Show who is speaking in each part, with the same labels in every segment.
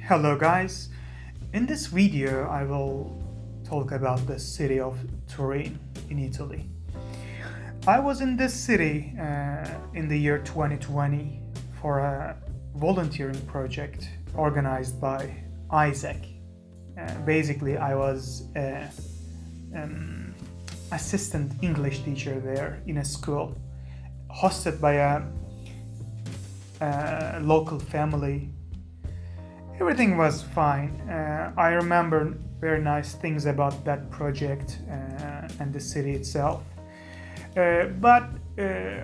Speaker 1: Hello guys, in this video I will talk about the city of Turin in Italy. I was in this city in the year 2020 for a volunteering project organized by Isaac. Basically I was an assistant English teacher there in a school hosted by a local family. Everything was fine. I remember very nice things about that project and the city itself. But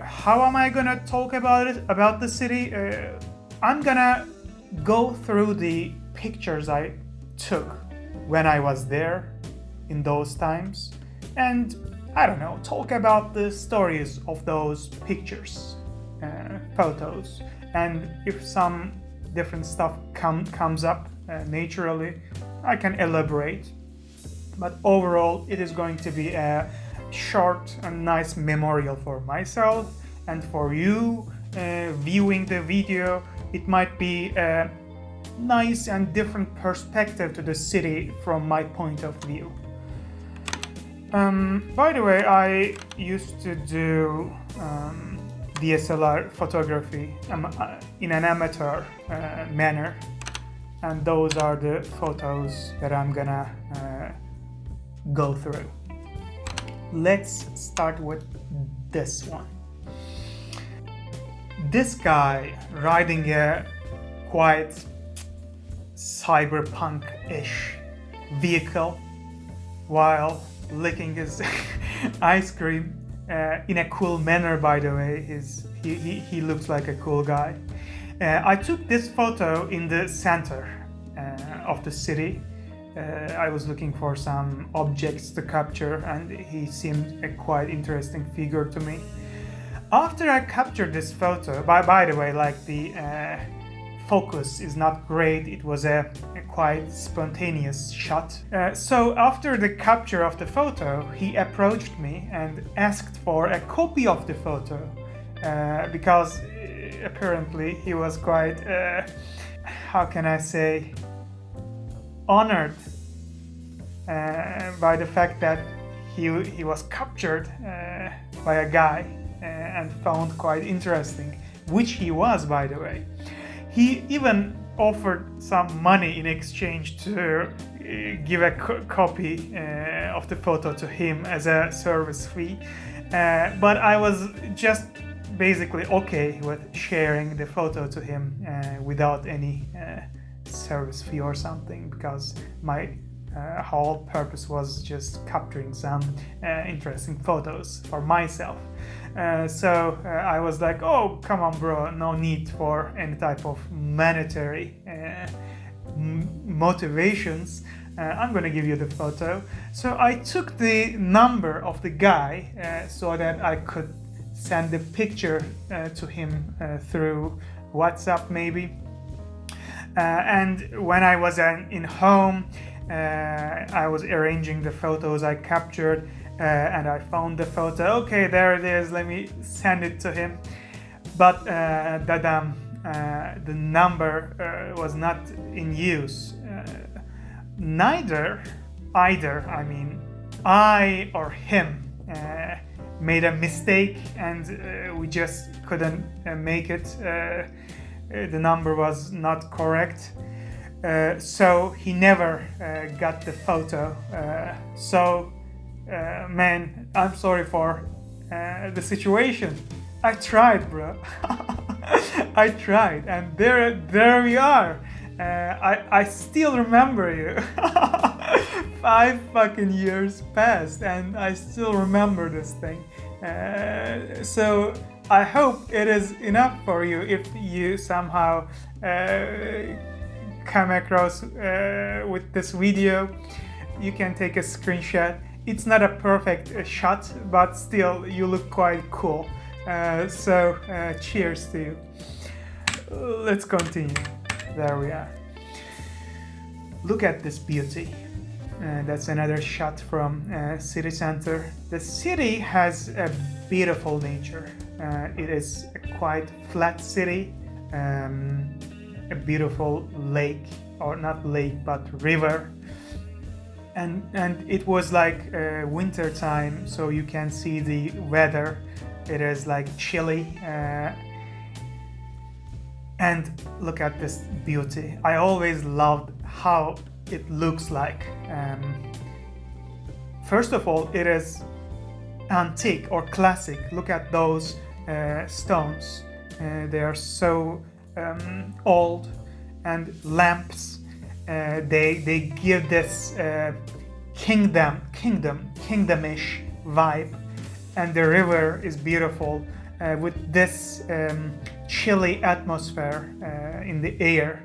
Speaker 1: how am I gonna talk about the city? I'm gonna go through the pictures I took when I was there in those times, and I don't know, talk about the stories of those pictures, photos, and if some different stuff comes up naturally, I can elaborate. But overall, it is going to be a short and nice memorial for myself and for you viewing the video. It might be a nice and different perspective to the city from my point of view. By the way, I used to do DSLR photography in an amateur manner, and those are the photos that I'm gonna go through. Let's start with this one. This guy riding a quite cyberpunk-ish vehicle while licking his ice cream in a cool manner, by the way. He looks like a cool guy. I took this photo in the center of the city. I was looking for some objects to capture, and he seemed a quite interesting figure to me. After I captured this photo, by the way, like the focus is not great. It was a quite spontaneous shot. So after the capture of the photo, he approached me and asked for a copy of the photo because apparently he was quite, how can I say, honored by the fact that he was captured by a guy and found quite interesting, which he was, by the way. He even offered some money in exchange to give a copy of the photo to him as a service fee. But I was just basically okay with sharing the photo to him without any service fee or something, because my whole purpose was just capturing some interesting photos for myself. So I was like, oh, come on, bro, no need for any type of monetary motivations. I'm gonna give you the photo. So I took the number of the guy so that I could send the picture to him through WhatsApp maybe. And when I was in home, I was arranging the photos I captured, and I found the photo. Okay, there it is. Let me send it to him. But the number was not in use. Either I or him made a mistake, and we just couldn't make it. The number was not correct. So he never got the photo. Man, I'm sorry for the situation. I tried, bro. I tried, and there we are. I still remember you. 5 fucking years passed, and I still remember this thing. So I hope it is enough for you if you somehow come across with this video. You can take a screenshot. It's not a perfect shot, but still you look quite cool. So cheers to you. Let's continue. There we are. Look at this beauty. That's another shot from city center. The city has a beautiful nature. It is a quite flat city, a beautiful lake or not lake, but river. And it was like winter time, so you can see the weather. It is like chilly, and look at this beauty. I always loved how it looks like. First of all, it is antique or classic. Look at those stones. They are so old, and lamps. They give this kingdomish vibe, and the river is beautiful with this chilly atmosphere in the air.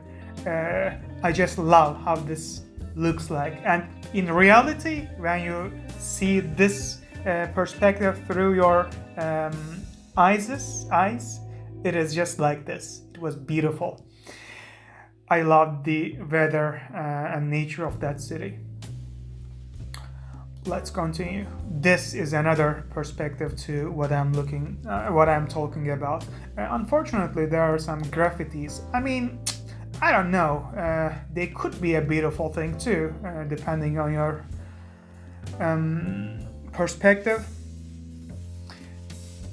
Speaker 1: I just love how this looks like, and in reality, when you see this perspective through your eyes, it is just like this. It was beautiful. I loved the weather and nature of that city. Let's continue. This is another perspective to what I'm talking about. Unfortunately, there are some graffitis. I mean, I don't know. They could be a beautiful thing too, depending on your perspective.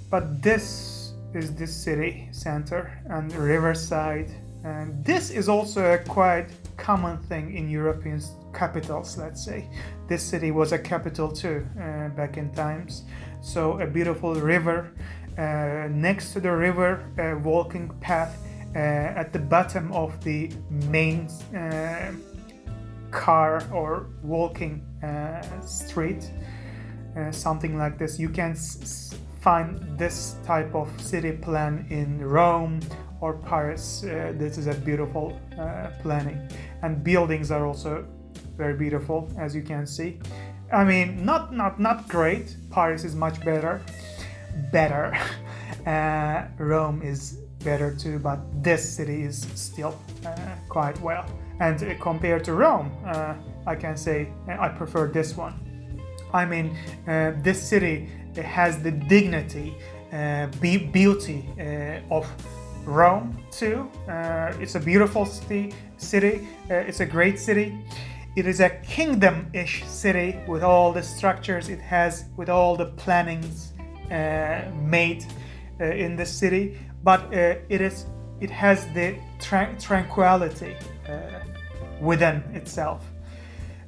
Speaker 1: But this is the city center and Riverside. And this is also a quite common thing in European capitals, let's say. This city was a capital too back in times. So a beautiful river. Next to the river, a walking path at the bottom of the main car or walking street. Something like this. You can find this type of city plan in Rome or Paris. This is a beautiful planning, and buildings are also very beautiful, as you can see. I mean, not great. Paris is much better. Rome is better too, but this city is still quite well. And compared to Rome, I can say I prefer this one. I mean, this city has the dignity, beauty of Rome too. It's a beautiful city. It's a great city. It is a kingdom-ish city with all the structures it has, with all the plannings made in the city. But it has the tranquility within itself.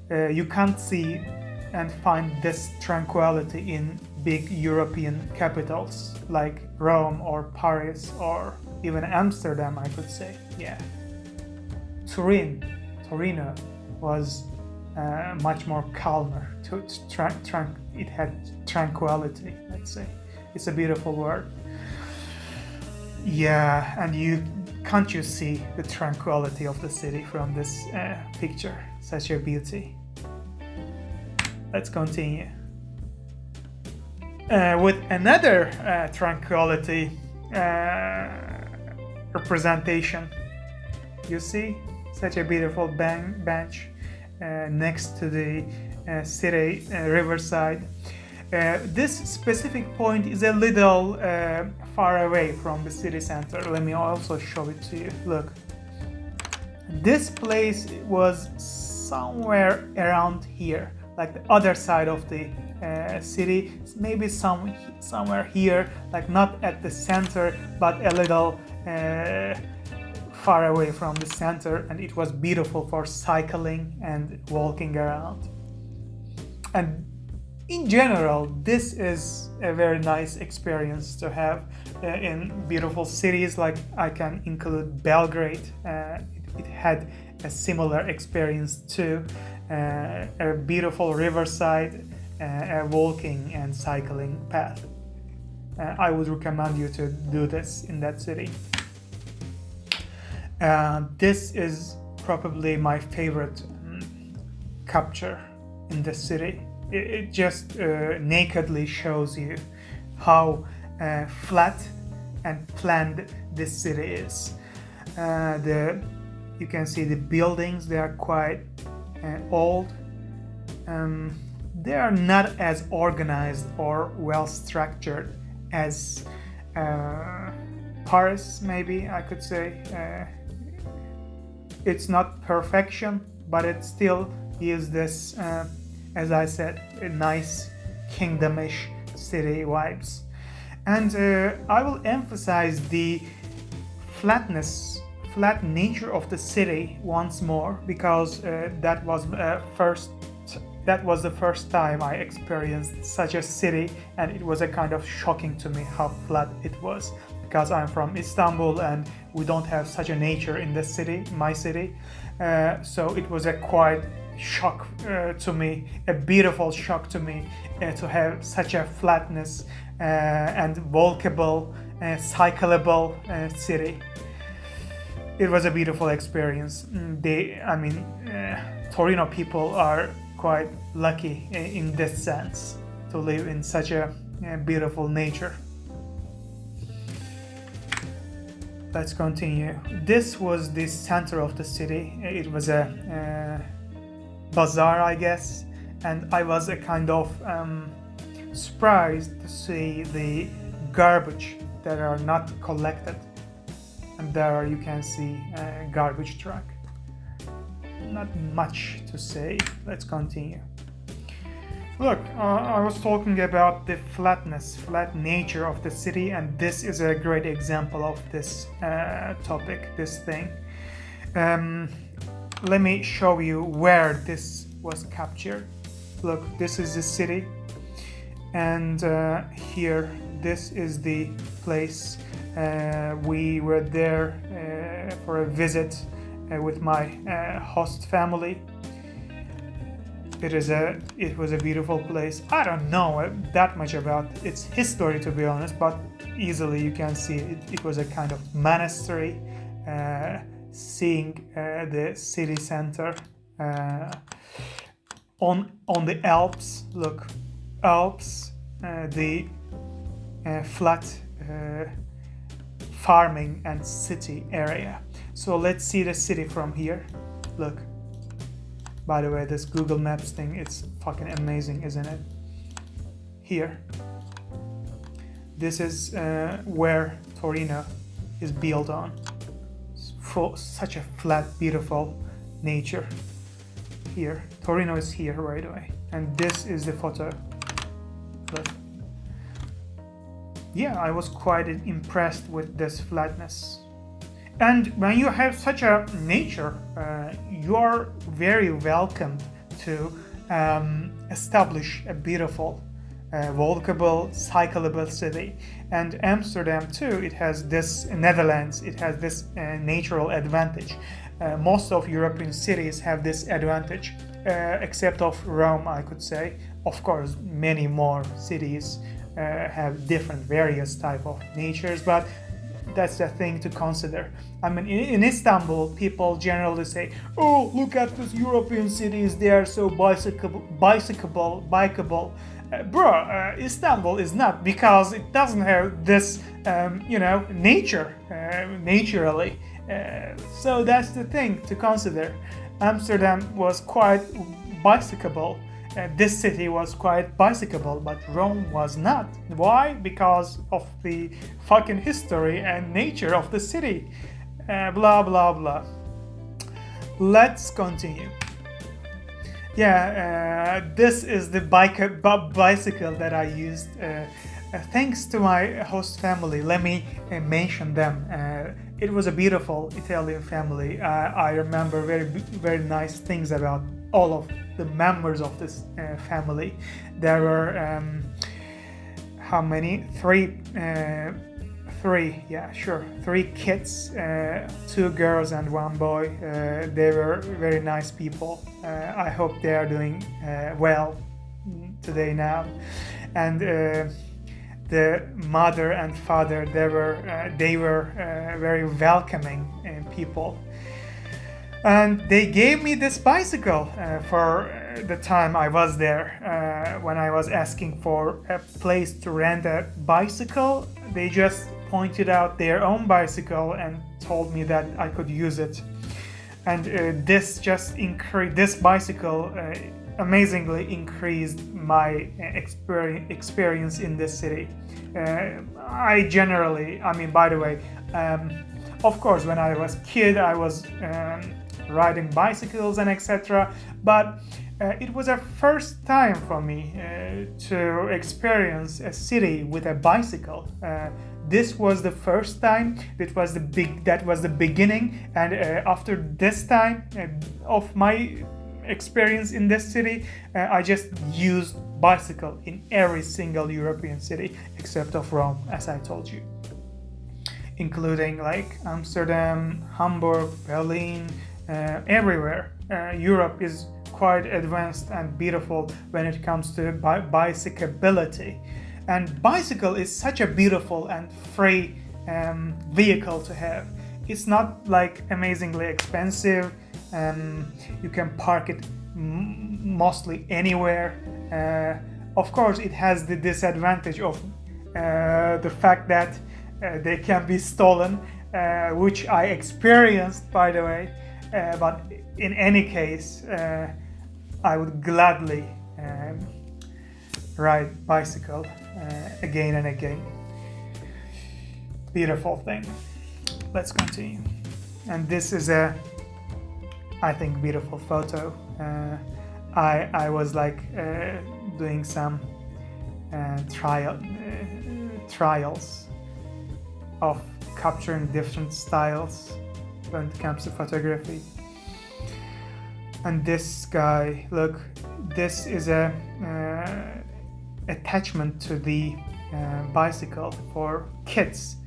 Speaker 1: You can't see and find this tranquility in big European capitals like Rome or Paris or even Amsterdam, I could say. Yeah. Torino was much more calmer. It had tranquility, let's say. It's a beautiful word. Yeah, and can't you see the tranquility of the city from this picture? Such a beauty. Let's continue. With another tranquility representation. You see such a beautiful bench next to the city Riverside. This specific point is a little far away from the city center. Let me also show it to you. Look, this place was somewhere around here, like the other side of the city, maybe somewhere here, like not at the center, but a little far away from the center, and it was beautiful for cycling and walking around. And in general, this is a very nice experience to have in beautiful cities. Like I can include Belgrade. It had a similar experience too. A beautiful riverside, a walking and cycling path. I would recommend you to do this in that city. This is probably my favorite capture in the city. It just nakedly shows you how flat and planned this city is. You can see the buildings, they are quite old. They are not as organized or well structured as Paris, maybe I could say. It's not perfection, but it still gives this, as I said, a nice kingdomish city vibes. And I will emphasize the flat nature of the city once more, because that was the first time I experienced such a city, and it was a kind of shocking to me how flat it was, because I'm from Istanbul and we don't have such a nature in the city, my city. So it was a quite shock to me, a beautiful shock to me, to have such a flatness and walkable, cyclable city. It was a beautiful experience. Torino people are quite lucky in this sense to live in such a beautiful nature. Let's continue. This was the center of the city. It was a bazaar, I guess, and I was a kind of surprised to see the garbage that are not collected. And there you can see a garbage truck. Not much to say. Let's continue. Look, I was talking about the flat nature of the city, and this is a great example of this topic, this thing. Let me show you where this was captured. Look, this is the city, and here, this is the place. We were there for a visit with my host family. It was a beautiful place. I don't know that much about its history, to be honest, but easily you can see it was a kind of monastery. Seeing the city center on the Alps. Look, Alps, the flat farming and city area. So let's see the city from here. Look. By the way, this Google Maps thing, it's fucking amazing, isn't it? Here. This is where Torino is built on. For such a flat, beautiful nature. Here. Torino is here, right away. And this is the photo. Look. Yeah, I was quite impressed with this flatness. And when you have such a nature, you are very welcome to establish a beautiful, walkable, cyclable city. And Amsterdam too, it has this, Netherlands, it has this natural advantage. Most of European cities have this advantage, except of Rome, I could say. Of course, many more cities have different various type of natures, but that's the thing to consider. I mean, in Istanbul, people generally say, "Oh, look at these European cities; they are so bikeable." Istanbul is not, because it doesn't have this, nature naturally. So that's the thing to consider. Amsterdam was quite bicycleable. This city was quite bicycleable, but Rome was not. Why? Because of the fucking history and nature of the city. Blah blah blah. Let's continue. Yeah, this is the bicycle that I used. Thanks to my host family, let me mention them. It was a beautiful Italian family. I remember very nice things about all of the members of this family. There were how many? Three kids, 2 girls and 1 boy. They were very nice people. I hope they are doing well today now. And the mother and father, they were very welcoming people. And they gave me this bicycle for the time I was there. When I was asking for a place to rent a bicycle, they just pointed out their own bicycle and told me that I could use it. And this bicycle amazingly increased my experience in this city. By the way, of course, when I was a kid, I was riding bicycles and etc. But it was a first time for me to experience a city with a bicycle. This was the first time. That was the beginning. And after this time of my experience in this city, I just used bicycle in every single European city except of Rome, as I told you, including like Amsterdam, Hamburg, Berlin, everywhere. Europe is quite advanced and beautiful when it comes to bicycability. And bicycle is such a beautiful and free vehicle to have. It's not like amazingly expensive. You can park it mostly anywhere. Of course, it has the disadvantage of the fact that they can be stolen, which I experienced, by the way. But in any case, I would gladly ride bicycle again and again. Beautiful thing. Let's continue. And this is a, I think, beautiful photo. I was like doing some trials of capturing different styles when it comes to photography. And this guy, look, this is a attachment to the bicycle for kids.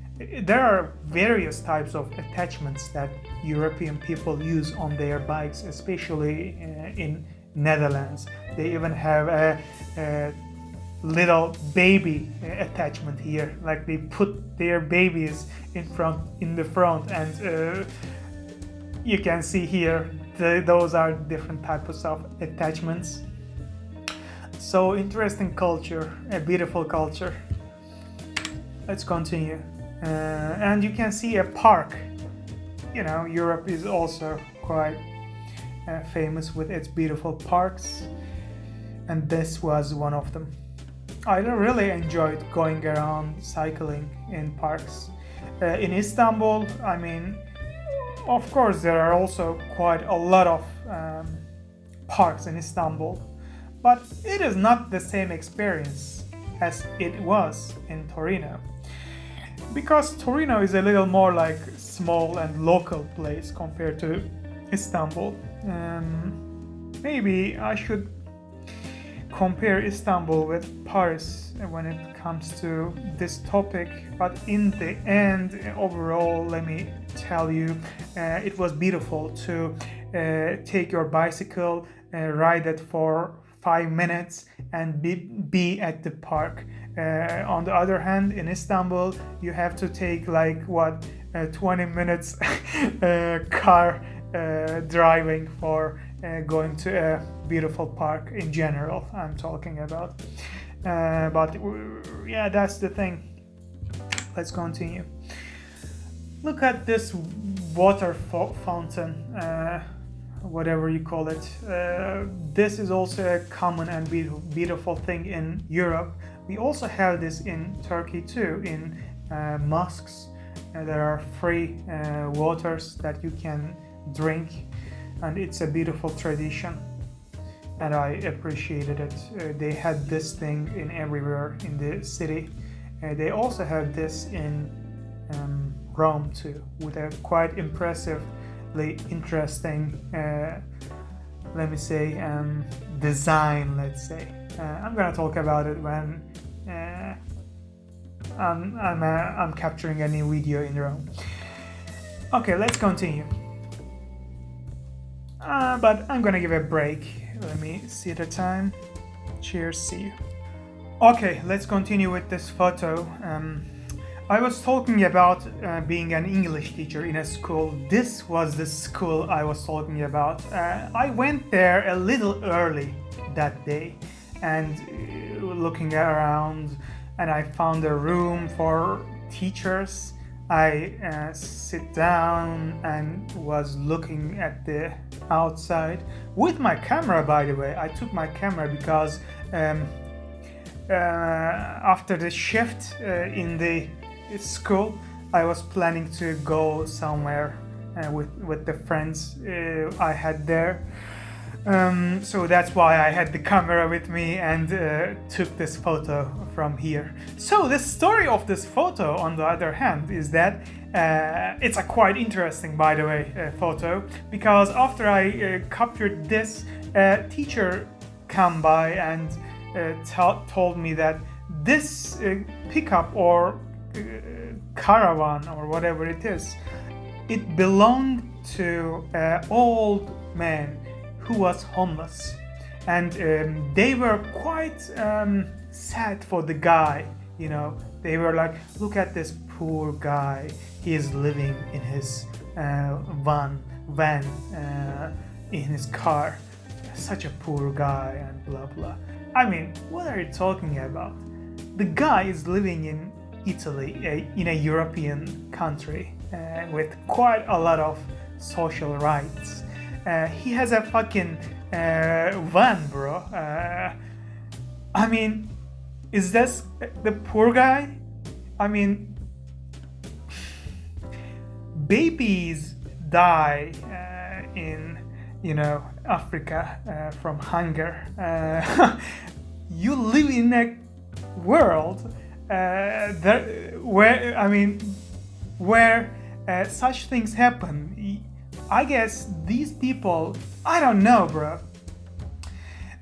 Speaker 1: There are various types of attachments that European people use on their bikes, especially in Netherlands. They even have a little baby attachment here, like they put their babies in the front, and you can see here those are different types of attachments. So interesting culture, a beautiful culture. Let's continue. And you can see a park. You know, Europe is also quite famous with its beautiful parks, and this was one of them. I really enjoyed going around cycling in parks. In Istanbul, I mean, of course, there are also quite a lot of parks in Istanbul, but it is not the same experience as it was in Torino. Because Torino is a little more like small and local place compared to Istanbul. Maybe I should compare Istanbul with Paris when it comes to this topic, but in the end, overall, let me tell you, it was beautiful to take your bicycle, ride it for 5 minutes and be at the park. On the other hand, in Istanbul, you have to take like 20 minutes car driving for going to a beautiful park in general, I'm talking about. But yeah, that's the thing. Let's continue. Look at this water fountain, whatever you call it. This is also a common and beautiful thing in Europe. We also have this in Turkey too, in mosques. There are free waters that you can drink, and it's a beautiful tradition, and I appreciated it. They had this thing in everywhere in the city. They also have this in Rome too, with a quite impressively interesting, let me say, design, let's say. I'm gonna talk about it when I'm capturing a new video in Rome. Okay, let's continue. But I'm gonna give a break. Let me see the time. Cheers, see you. Okay, let's continue with this photo. I was talking about being an English teacher in a school. This was the school I was talking about. I went there a little early that day and looking around, and I found a room for teachers. I sit down and was looking at the outside with my camera, by the way. I took my camera because after the shift in the school, I was planning to go somewhere with the friends I had there. So that's why I had the camera with me and took this photo from here. So the story of this photo, on the other hand, is that it's a quite interesting, by the way, photo, because after I captured this, teacher came by and told me that this pickup or caravan or whatever it is, it belonged to an old man who was homeless, and they were quite sad for the guy. You know, they were like, look at this poor guy, he is living in his van in his car, such a poor guy, and blah blah. I mean, what are you talking about? The guy is living in Italy, in a European country, with quite a lot of social rights. He has a fucking van, bro. I mean, is this the poor guy? I mean, babies die in, Africa from hunger. You live in a world where such things happen. I guess these people, I don't know, bro.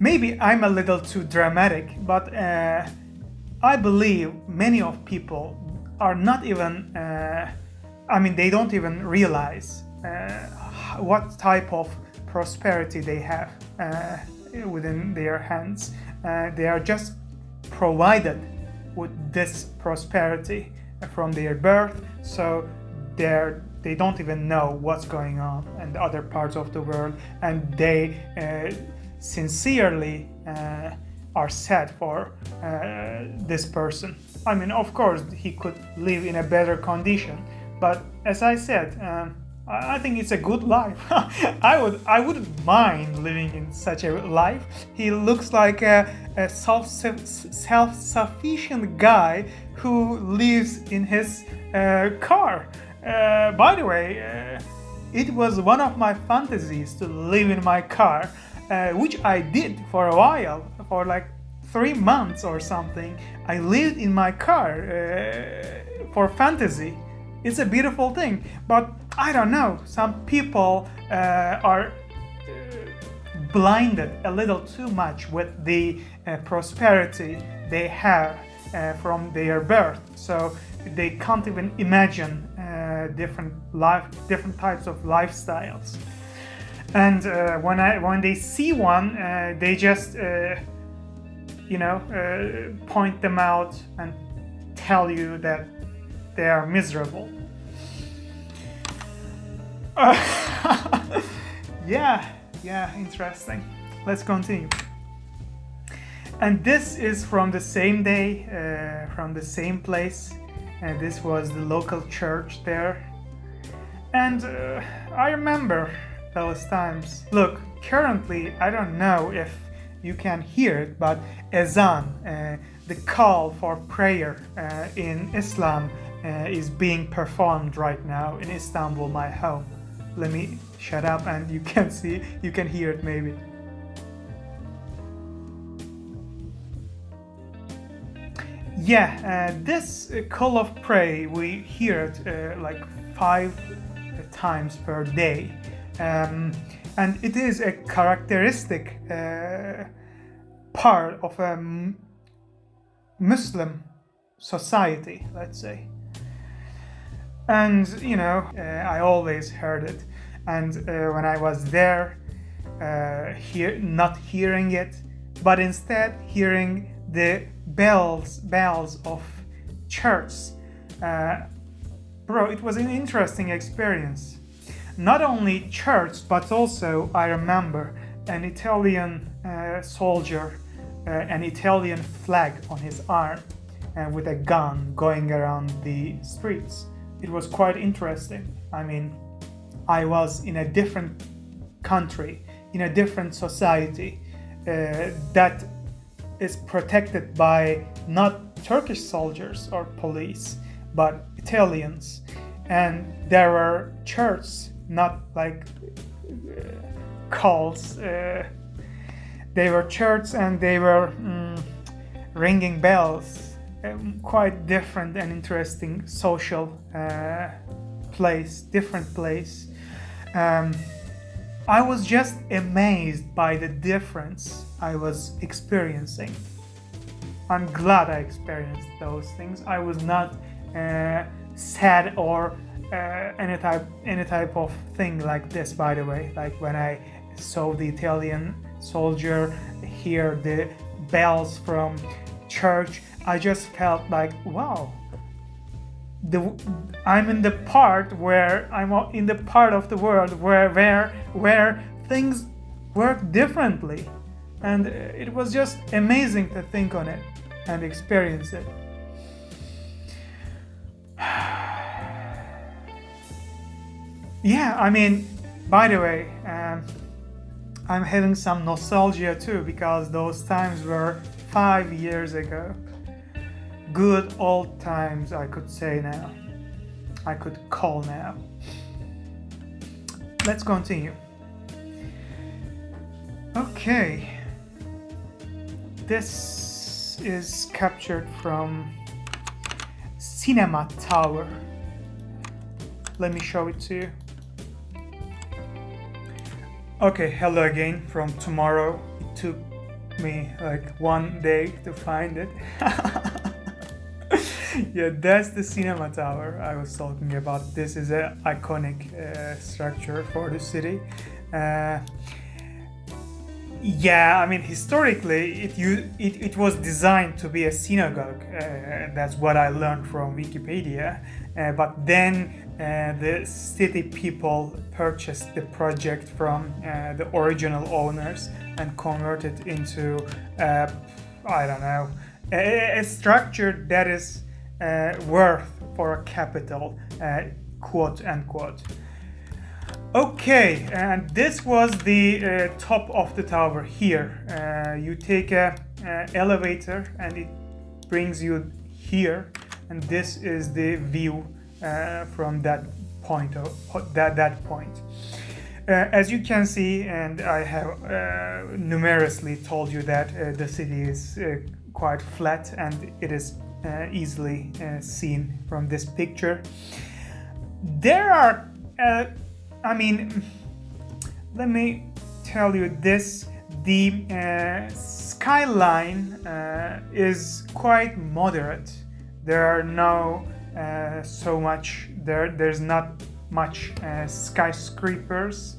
Speaker 1: Maybe I'm a little too dramatic, but I believe many of people are not even, they don't even realize what type of prosperity they have within their hands. They are just provided with this prosperity from their birth, so they don't even know what's going on in the other parts of the world, and they sincerely are sad for this person. I mean, of course, he could live in a better condition, but as I said, I think it's a good life. I wouldn't mind living in such a life. He looks like a self-sufficient guy who lives in his car. By the way, it was one of my fantasies to live in my car, which I did for a while, for like 3 months or something. I lived in my car for fantasy. It's a beautiful thing, but I don't know, some people are blinded a little too much with the prosperity they have from their birth, so they can't even imagine different types of lifestyles. And when they see one, they just point them out and tell you that they are miserable. Yeah, interesting. Let's continue. And this is from the same day, from the same place. And this was the local church there. And I remember those times. Look, currently, I don't know if you can hear it, but Ezan, the call for prayer in Islam, is being performed right now in Istanbul, my home. Let me shut up and you can hear it maybe. Yeah, this call of prayer, we hear it like 5 times per day. And it is a characteristic part of a Muslim society, let's say. And I always heard it, and when I was there, not hearing it, but instead hearing the bells of church. Bro, it was an interesting experience. Not only church, but also I remember an Italian soldier, an Italian flag on his arm, with a gun going around the streets. It was quite interesting. I mean, I was in a different country, in a different society that is protected by not Turkish soldiers or police, but Italians. And there were churches not like calls. They were churches and they were ringing bells. Quite different and interesting social different place. I was just amazed by the difference I was experiencing. I'm glad I experienced those things. I was not sad or any type of thing like this, by the way. Like when I saw the Italian soldier, hear the bells from church, I just felt like, wow, I'm in the part of the world where things work differently, and it was just amazing to think on it and experience it. Yeah, I mean, by the way, I'm having some nostalgia too, because those times were 5 years ago. Good old times, I could say now. I could call now. Let's continue. Okay. This is captured from Cinema Tower. Let me show it to you. Okay, hello again from tomorrow. It took me like 1 day to find it. Yeah, that's the Cinema Tower I was talking about. This is an iconic structure for the city. Yeah, I mean, historically, it was designed to be a synagogue. That's what I learned from Wikipedia. But then the city people purchased the project from the original owners and converted into, I don't know, a structure that is worth for a capital, quote unquote. Okay, and this was the top of the tower here. You take a elevator and it brings you here, and this is the view from that point. That point. As you can see, and I have numerously told you that the city is quite flat, and it is easily seen from this picture. There are I mean, let me tell you this, the skyline is quite moderate. There are there's not much skyscrapers,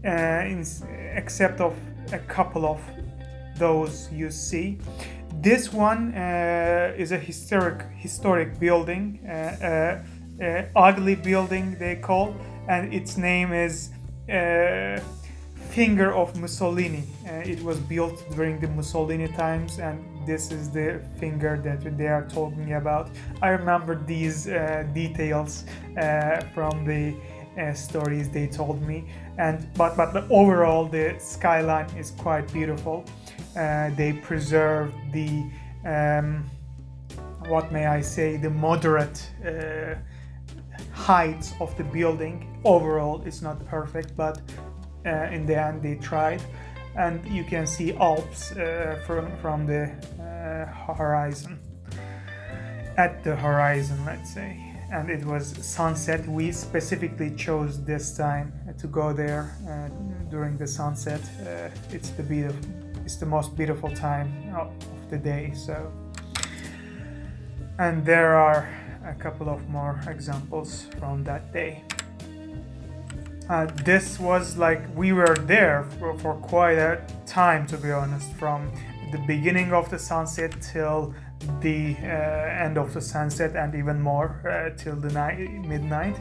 Speaker 1: except of a couple of those you see. This one is a historic building, ugly building they call, and its name is Finger of Mussolini. It was built during the Mussolini times, and this is the finger that they are talking about. I remember these details from the stories they told me, but overall the skyline is quite beautiful. They preserved the what may I say, the moderate height of the building. Overall it's not perfect, but in the end they tried, and you can see Alps from the horizon, at the horizon, let's say. And it was sunset. We specifically chose this time to go there during the sunset. It's the most beautiful time of the day. So, and there are a couple of more examples from that day. This was like, we were there for quite a time, to be honest, from the beginning of the sunset till the end of the sunset, and even more till the midnight.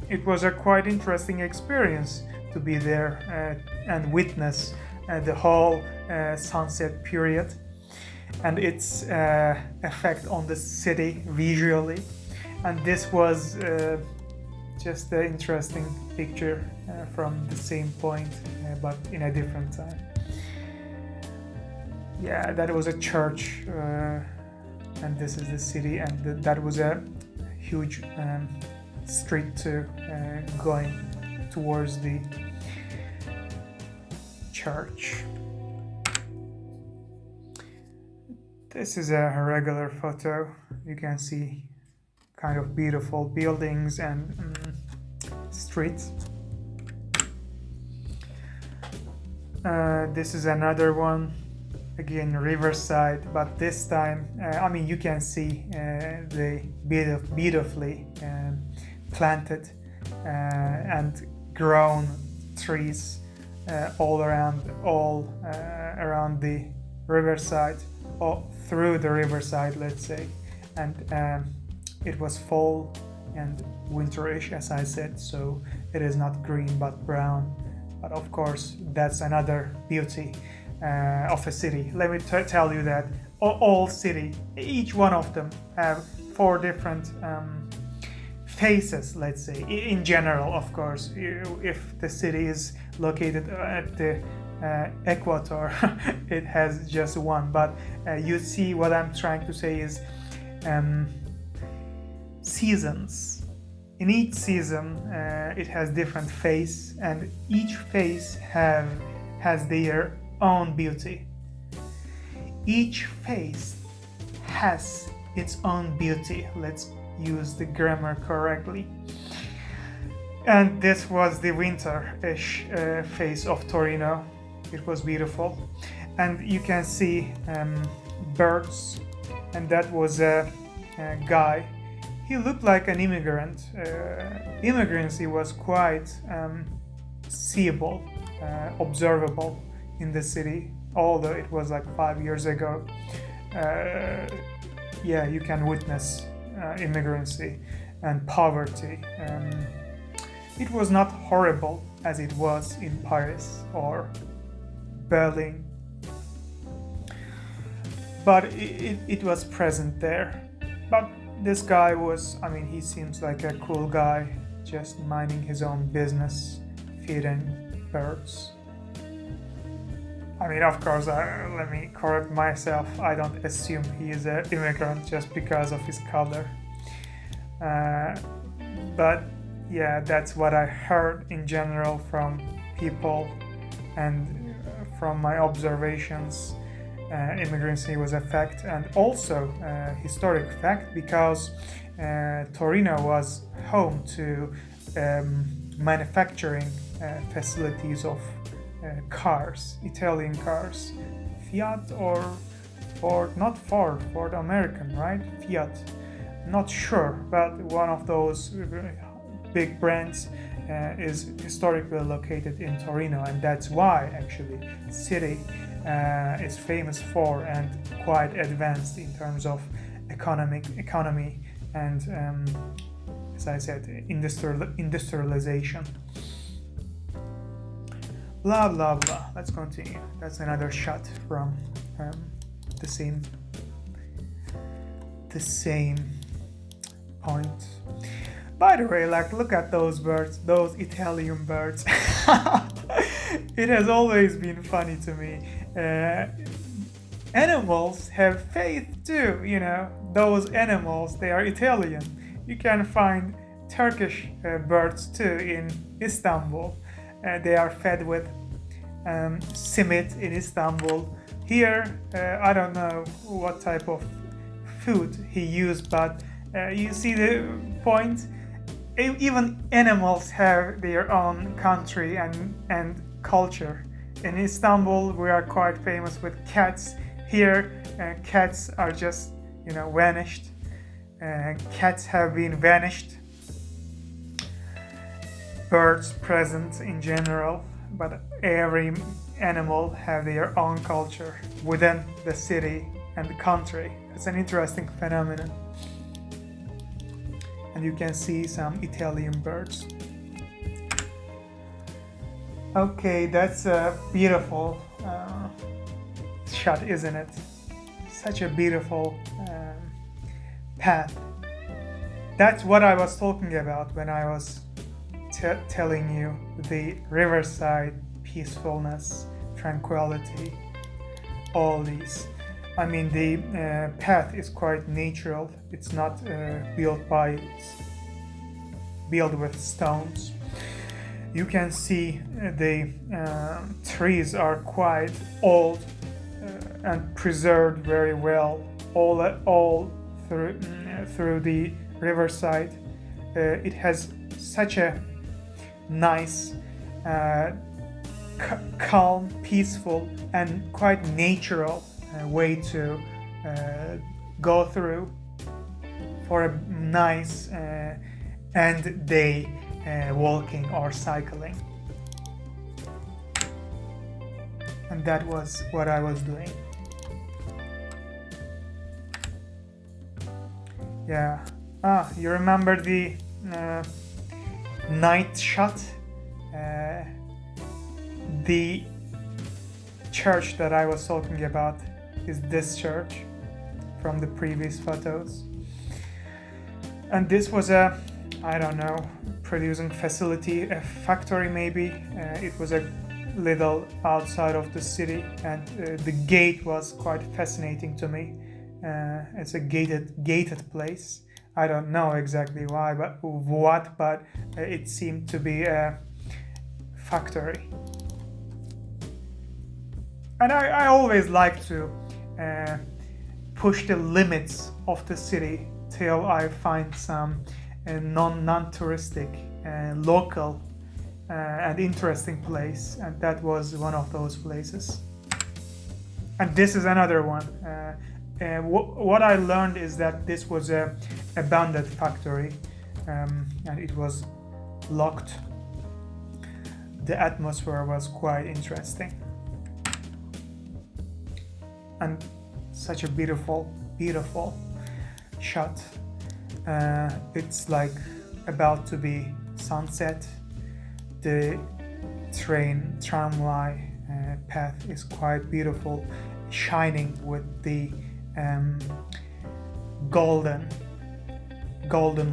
Speaker 1: It was a quite interesting experience to be there and witness the whole sunset period and its effect on the city visually. And this was just an interesting picture from the same point, but in a different time. Yeah, that was a church, and this is the city, and that was a huge street too, going towards the church. This is a regular photo. You can see kind of beautiful buildings and streets. This is another one, again Riverside, but this time you can see the beautifully planted and grown trees all around the riverside, or through the riverside, let's say. And it was fall and winterish, as I said, so it is not green but brown. But of course, that's another beauty of a city. Let me tell you that all city, each one of them have 4 different faces, let's say. In general, of course, if the city is located at the equator, it has just one. But you see what I'm trying to say is seasons. In each season, it has different face, and each face has their own beauty. Each face has its own beauty. Let's use the grammar correctly. And this was the winter-ish face of Torino. It was beautiful, and you can see birds, and that was a guy. He looked like an immigrant. Immigrancy was quite seeable, observable in the city, although it was like 5 years ago. You can witness immigrancy and poverty. It was not horrible as it was in Paris or Berlin, but it was present there. But this guy was, he seems like a cool guy, just minding his own business, feeding birds. Of course, let me correct myself. I don't assume he is an immigrant just because of his color. But yeah, that's what I heard in general from people and from my observations. Immigrancy was a fact, and also a historic fact, because Torino was home to manufacturing facilities of cars, Italian cars, Fiat or Ford, not Ford American, right? Fiat, not sure, but one of those big brands is historically located in Torino, and that's why actually city is famous for and quite advanced in terms of economy and as I said, industrialization. Blah blah blah. Let's continue. That's another shot from the same point. By the way, look at those birds, those Italian birds. It has always been funny to me. Animals have faith too, those animals, they are Italian. You can find Turkish birds too in Istanbul. They are fed with simit in Istanbul. Here, I don't know what type of food he used, but you see the point? Even animals have their own country and culture. In Istanbul, we are quite famous with cats. Here, cats are just, vanished. Cats have been vanished. Birds present in general, but every animal have their own culture within the city and the country. It's an interesting phenomenon. And you can see some Italian birds. Okay, that's a beautiful shot, isn't it? Such a beautiful path. That's what I was talking about when I was telling you the riverside, peacefulness, tranquility, all these. The path is quite natural. It's not built by built with stones. You can see the trees are quite old and preserved very well all through the riverside. It has such a nice, calm, peaceful, and quite natural way to go through for a nice end day walking or cycling. And that was what I was doing. Yeah. You remember the night shot? The church that I was talking about is this church from the previous photos. And this was a, I don't know, producing facility, a factory maybe. It was a little outside of the city, and the gate was quite fascinating to me. It's a gated place. I don't know exactly why, but it seemed to be a factory. And I always like to push the limits of the city till I find some non-touristic, local and interesting place, and that was one of those places. And this is another one. What I learned is that this was a abandoned factory, and it was locked. The atmosphere was quite interesting, and such a beautiful shot. It's like about to be sunset. The tramway path is quite beautiful, shining with the golden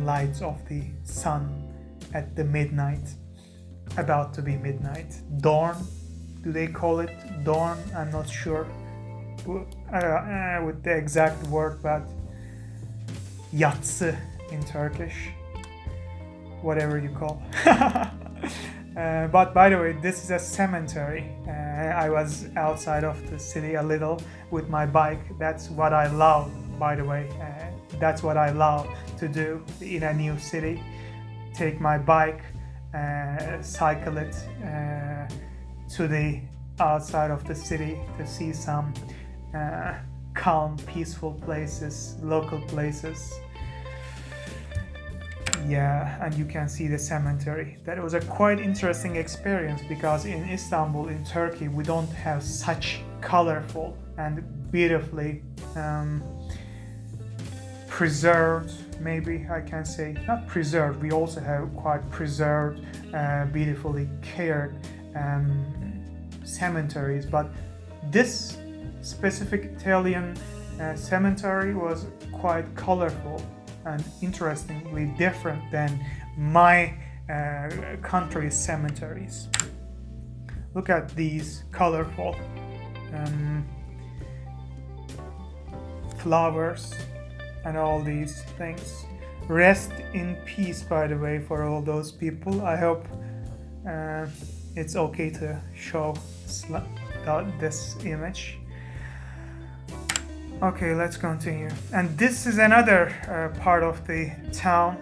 Speaker 1: lights of the sun at the midnight, about to be midnight. Dawn, do they call it dawn? I'm not sure with the exact word, but yatsı in Turkish, whatever you call. But by the way, this is a cemetery. I was outside of the city a little with my bike. That's what I love, by the way. That's what I love to do in a new city. Take my bike, cycle it to the outside of the city to see some calm, peaceful places, local places. Yeah, and you can see the cemetery. That was a quite interesting experience, because in Istanbul, in Turkey, we don't have such colorful and beautifully preserved, maybe I can say, not preserved, we also have quite preserved, beautifully cared cemeteries, but this specific Italian cemetery was quite colorful and interestingly different than my country's cemeteries. Look at these colorful flowers and all these things. Rest in peace, by the way, for all those people. I hope it's okay to show this image. Okay, let's continue. And this is another part of the town,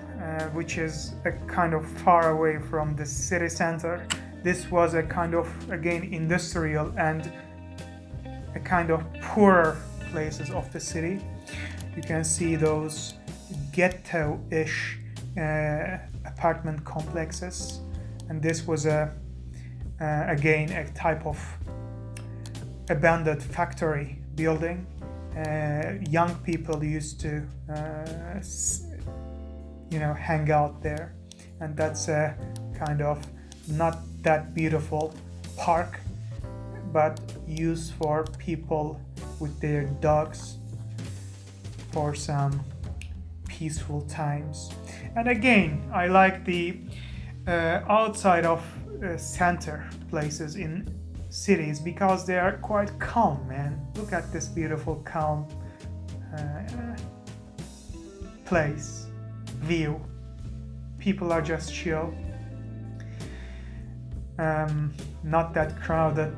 Speaker 1: which is a kind of far away from the city center. This was a kind of, again, industrial and a kind of poorer places of the city. You can see those ghetto-ish apartment complexes. And this was again a type of abandoned factory building. Young people used to hang out there, and that's a kind of not that beautiful park, but used for people with their dogs for some peaceful times. And again, I like the outside of center places in cities, because they are quite calm, man. Look at this beautiful calm people are just chill, not that crowded.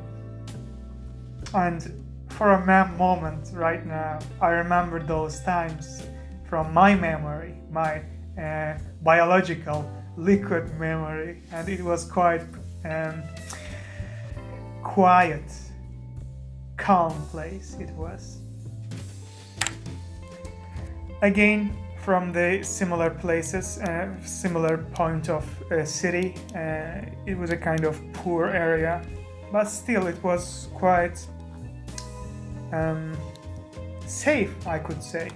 Speaker 1: And for a moment right now, I remember those times from my memory, my biological liquid memory, and it was quite quiet, calm place it was. Again, from the similar places, similar point of city, it was a kind of poor area, but still it was quite safe, I could say.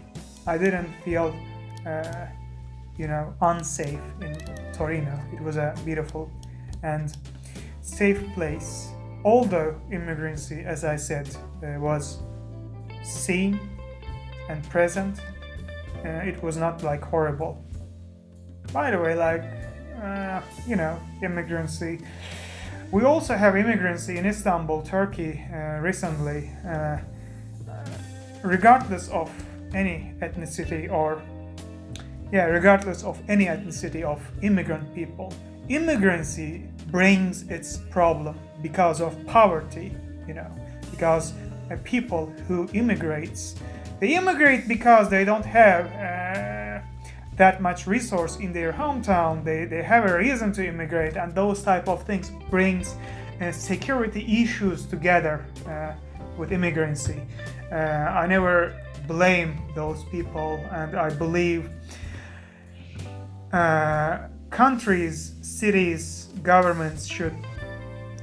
Speaker 1: I didn't feel unsafe in Torino. It was a beautiful and safe place. Although immigrancy, as I said, was seen and present, it was not like horrible. By the way, immigrancy. We also have immigrancy in Istanbul, Turkey, recently. Regardless of any ethnicity of immigrant people, immigrancy brings its problem because of poverty, because people who they immigrate because they don't have that much resource in their hometown. They have a reason to immigrate, and those type of things brings security issues together with immigrancy. I never blame those people, and I believe countries, cities, governments should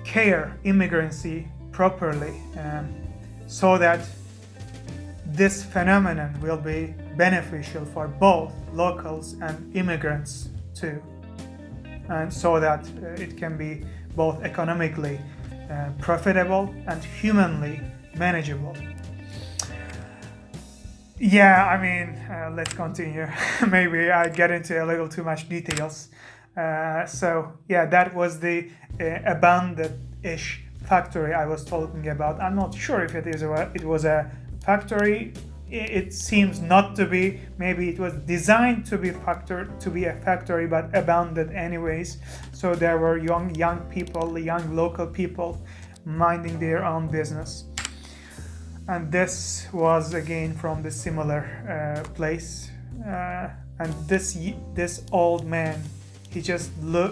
Speaker 1: care immigrancy properly, so that this phenomenon will be beneficial for both locals and immigrants too, and so that it can be both economically profitable and humanly manageable. Let's continue. Maybe I get into a little too much details. That was the abandoned-ish factory I was talking about. I'm not sure if it was a factory. It seems not to be. Maybe it was designed to be a factory, but abandoned anyways. So there were young local people minding their own business. And this was again from the similar place. And this old man, he just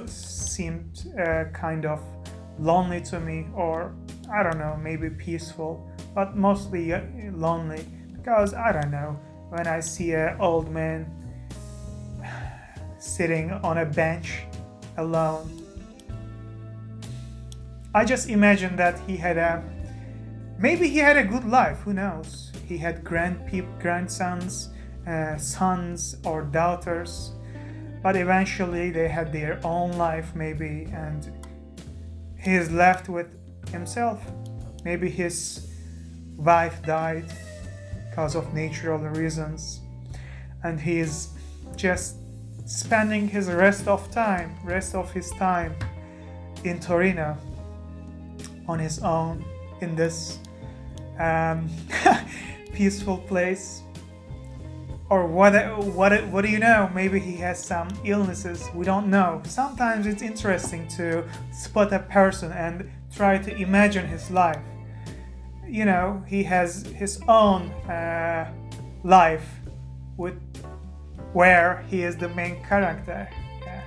Speaker 1: seemed kind of lonely to me, or I don't know, maybe peaceful, but mostly lonely, because I don't know, when I see an old man sitting on a bench alone, I just imagine that maybe he had a good life, who knows? He had grandsons, sons or daughters, but eventually they had their own life maybe, and he is left with himself. Maybe his wife died because of natural reasons, and he is just spending his rest of his time in Torino on his own in this peaceful place. Or what do you know? Maybe he has some illnesses. We don't know. Sometimes it's interesting to spot a person and try to imagine his life. He has his own life where he is the main character. Yeah.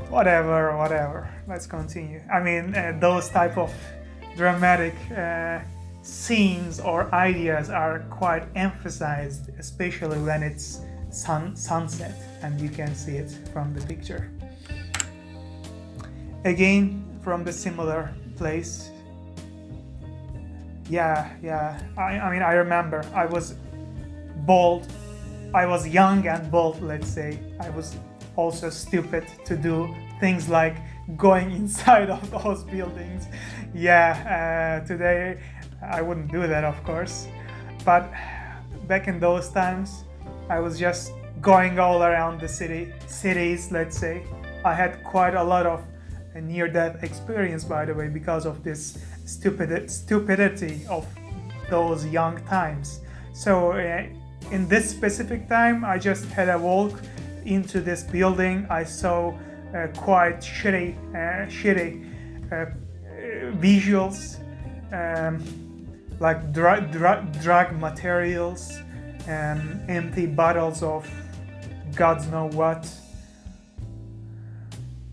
Speaker 1: Whatever. Let's continue. Those type of dramatic scenes or ideas are quite emphasized, especially when it's sunset and you can see it from the picture. Again, from the similar place. I remember I was bold. I was young and bold, let's say. I was also stupid to do things like going inside of those buildings. Today I wouldn't do that, of course, but back in those times I was just going all around the cities, let's say. I had quite a lot of near-death experience, by the way, because of this stupidity of those young times. So in this specific time I just had a walk into this building, I saw quite shitty visuals, like drug materials, empty bottles of gods know what.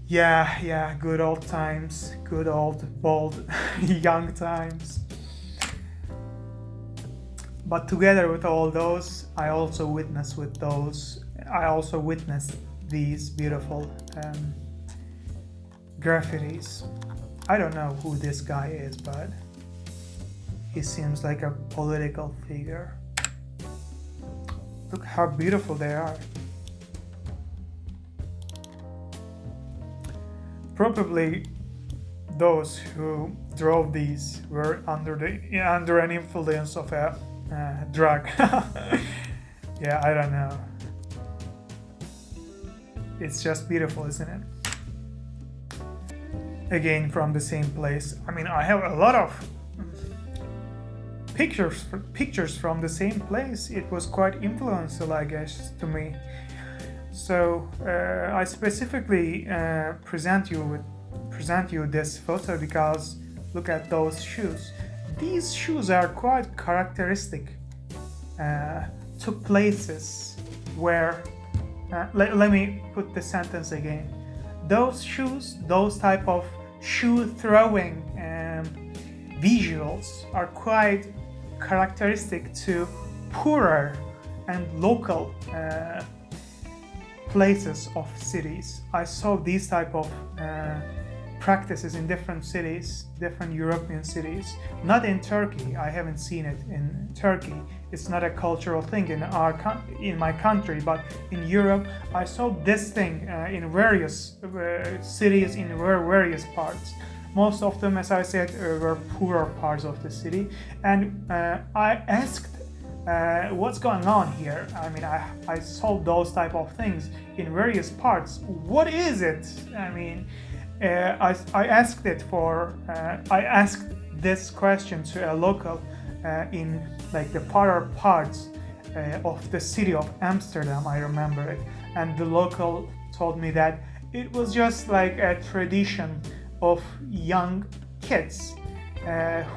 Speaker 1: Yeah, good old times, good old bold young times. But together with all those, I also witnessed these beautiful graffitis. I don't know who this guy is, but he seems like a political figure. Look how beautiful they are. Probably those who drove these were under an influence of a drug. Yeah, I don't know. It's just beautiful, isn't it? Again, from the same place. I mean, I have a lot of pictures from the same place. It was quite influential, I guess, to me. So I specifically present you this photo because look at those shoes. These shoes are quite characteristic to places where. Let me put the sentence again. Those shoes, those type of shoe throwing visuals are quite characteristic to poorer and local places of cities. I saw these type of practices in different cities, different European cities. Not in Turkey. I haven't seen it in Turkey. It's not a cultural thing in my country, but in Europe, I saw this thing in various cities in various parts. Most of them, as I said, were poorer parts of the city, and I asked, what's going on here? I mean, I saw those type of things in various parts. What is it? I mean, I asked this question to a local in like the poorer parts of the city of Amsterdam. I remember it, and the local told me that it was just like a tradition of young kids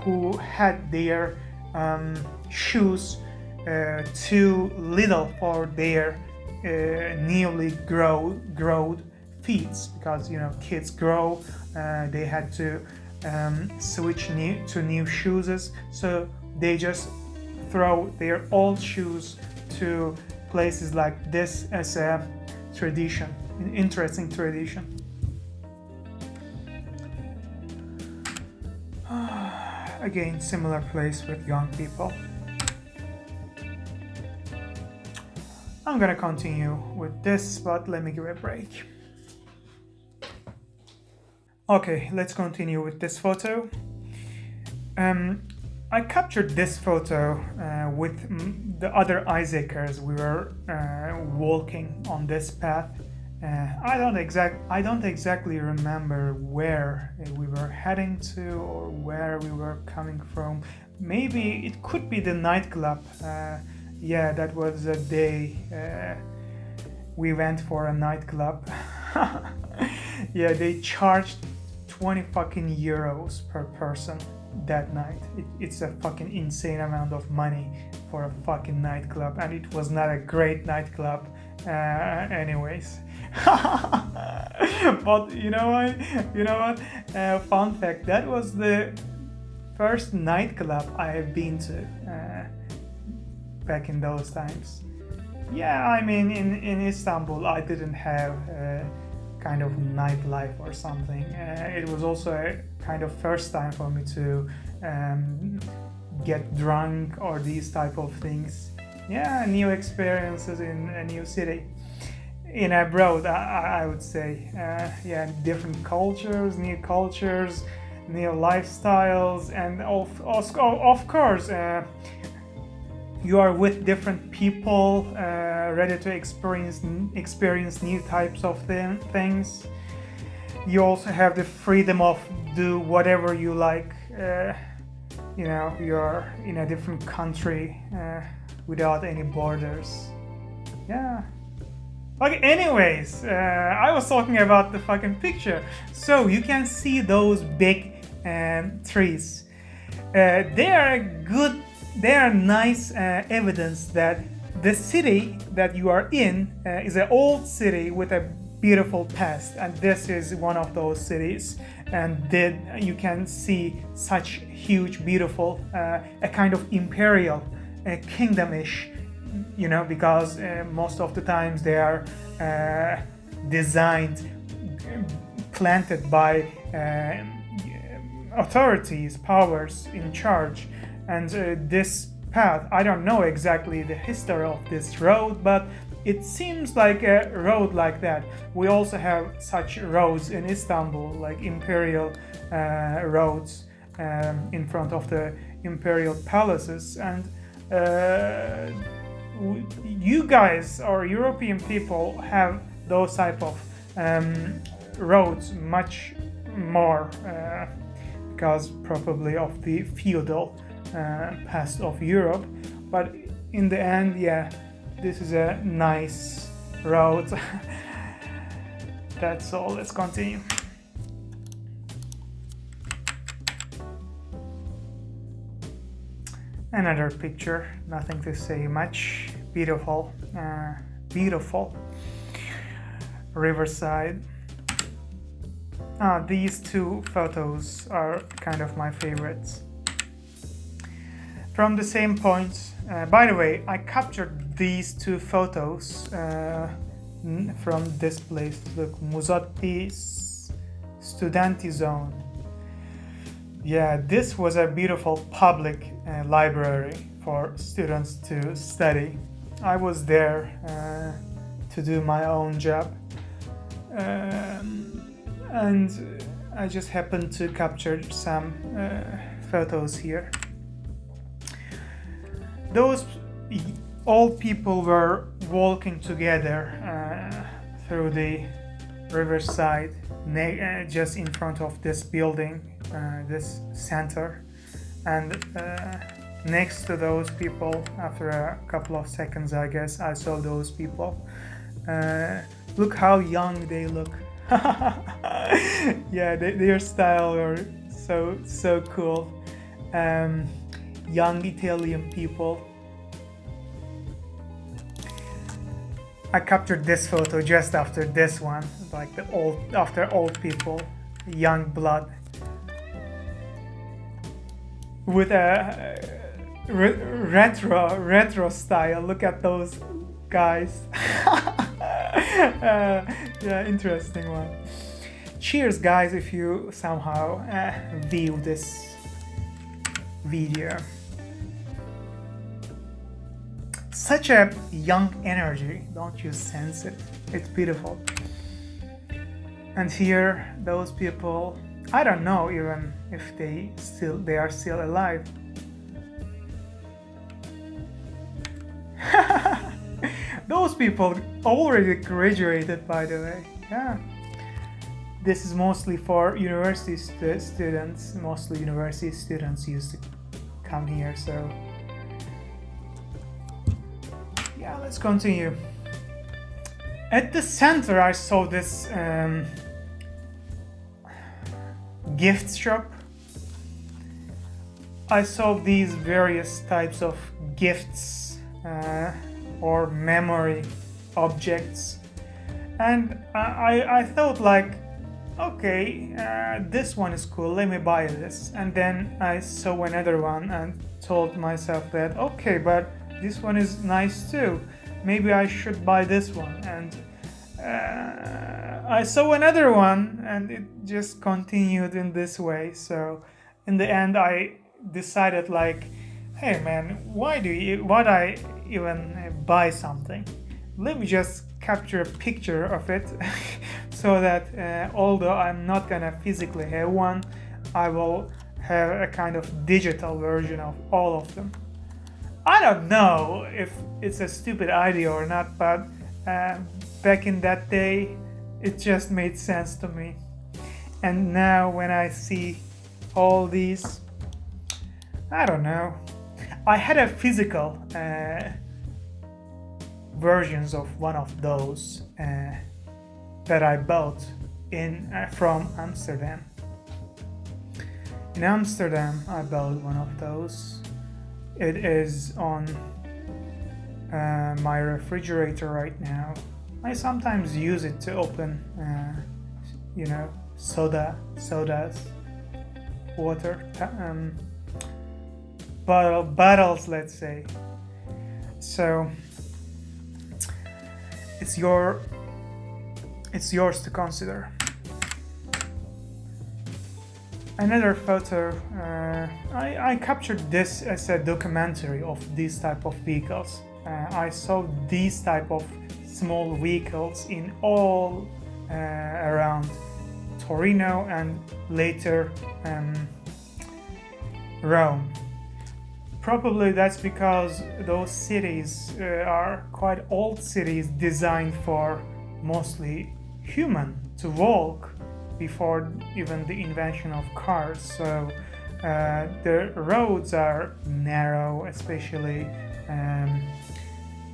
Speaker 1: who had their shoes too little for their newly grown feet, because kids grow, they had to switch to new shoes, so they just throw their old shoes to places like this as a tradition, an interesting tradition. Again, similar place with young people. I'm gonna continue with this, but let me give a break. Okay, let's continue with this photo. I captured this photo with the other Isaacers. We were walking on this path. I don't exactly remember where we were heading to or where we were coming from. Maybe it could be the nightclub. Yeah, that was the day we went for a nightclub. Yeah, they charged 20 fucking euros per person that night. It's a fucking insane amount of money for a fucking nightclub, and it was not a great nightclub anyways. But you know what? Fun fact, that was the first nightclub I have been to back in those times. Yeah, I mean, in Istanbul, I didn't have kind of nightlife or something. It was also a kind of first time for me to get drunk or these type of things. Yeah, new experiences in a new city. In abroad, I would say. Yeah, different cultures, new lifestyles, and of course, you are with different people, ready to experience new types of things. You also have the freedom of do whatever you like. You're in a different country without any borders. Yeah, Okay, anyways, I was talking about the fucking picture. So you can see those big trees. They are good, they are nice evidence that the city that you are in is an old city with a beautiful past, and this is one of those cities. And then you can see such huge, beautiful, a kind of imperial, kingdomish, because most of the times they are designed, planted by authorities, powers in charge. And this path, I don't know exactly the history of this road, but it seems like a road like that. We also have such roads in Istanbul, like imperial roads in front of the imperial palaces. And you guys or European people have those type of roads much more because probably of the feudal past of Europe. But in the end, yeah, this is a nice road. That's all. Let's continue. Another picture, nothing to say much. Beautiful, beautiful. Riverside. These two photos are kind of my favorites. From the same point, by the way, I captured these two photos from this place. Look, Muzotti Studenti Zone. Yeah, this was a beautiful public library for students to study. I was there to do my own job, and I just happened to capture some photos here. Those old people were walking together through the riverside, just in front of this building, this center. And next to those people, after a couple of seconds, I guess, I saw those people. Look how young they look. Yeah, their style are so cool. Young Italian people. I captured this photo just after this one, like after old people, young blood, with a retro style. Look at those guys. Yeah, interesting one. Cheers, guys, if you somehow view this video. Such a young energy, don't you sense it? It's beautiful. And here, those people, I don't know even if they are still alive. Those people already graduated, by the way. Yeah. This is mostly for university students. Mostly university students used to come here, so yeah, let's continue. At the center, I saw this gift shop. I saw these various types of gifts or memory objects, and I thought like, okay, this one is cool, let me buy this. And then I saw another one and told myself that, okay, but this one is nice too, maybe I should buy this one. And I saw another one, and it just continued in this way. So in the end, I decided like, hey man, why I even buy something? Let me just capture a picture of it so that although I'm not gonna physically have one, I will have a kind of digital version of all of them. I don't know if it's a stupid idea or not, but back in that day, it just made sense to me. And now when I see all these, I don't know. I had a physical versions of one of those that I bought from Amsterdam. In Amsterdam, I bought one of those. It is on my refrigerator right now. I sometimes use it to open, sodas, water, bottles, let's say. So it's yours to consider. Another photo, I captured this as a documentary of these type of vehicles. I saw these type of small vehicles in all around Torino and later Rome. Probably that's because those cities are quite old cities designed for mostly human to walk before even the invention of cars. So the roads are narrow, especially.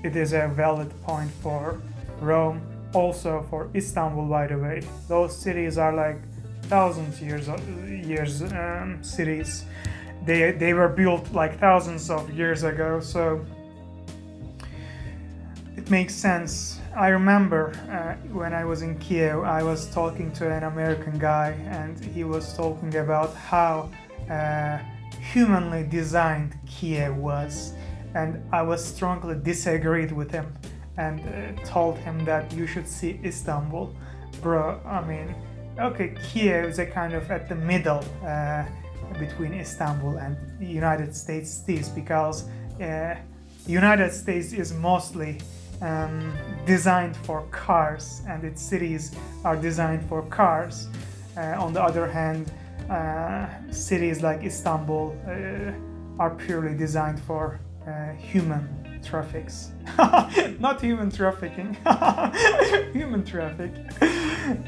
Speaker 1: It is a valid point for Rome, also for Istanbul, by the way. Those cities are like thousands years cities. They were built like thousands of years ago, so it makes sense. I remember when I was in Kiev, I was talking to an American guy, and he was talking about how humanly designed Kiev was, and I was strongly disagreed with him and told him that you should see Istanbul. Bro, I mean, okay, Kiev is a kind of at the middle between Istanbul and the United States cities, because United States is mostly designed for cars, and its cities are designed for cars. On the other hand, cities like Istanbul are purely designed for human traffics. Not human trafficking. Human traffic.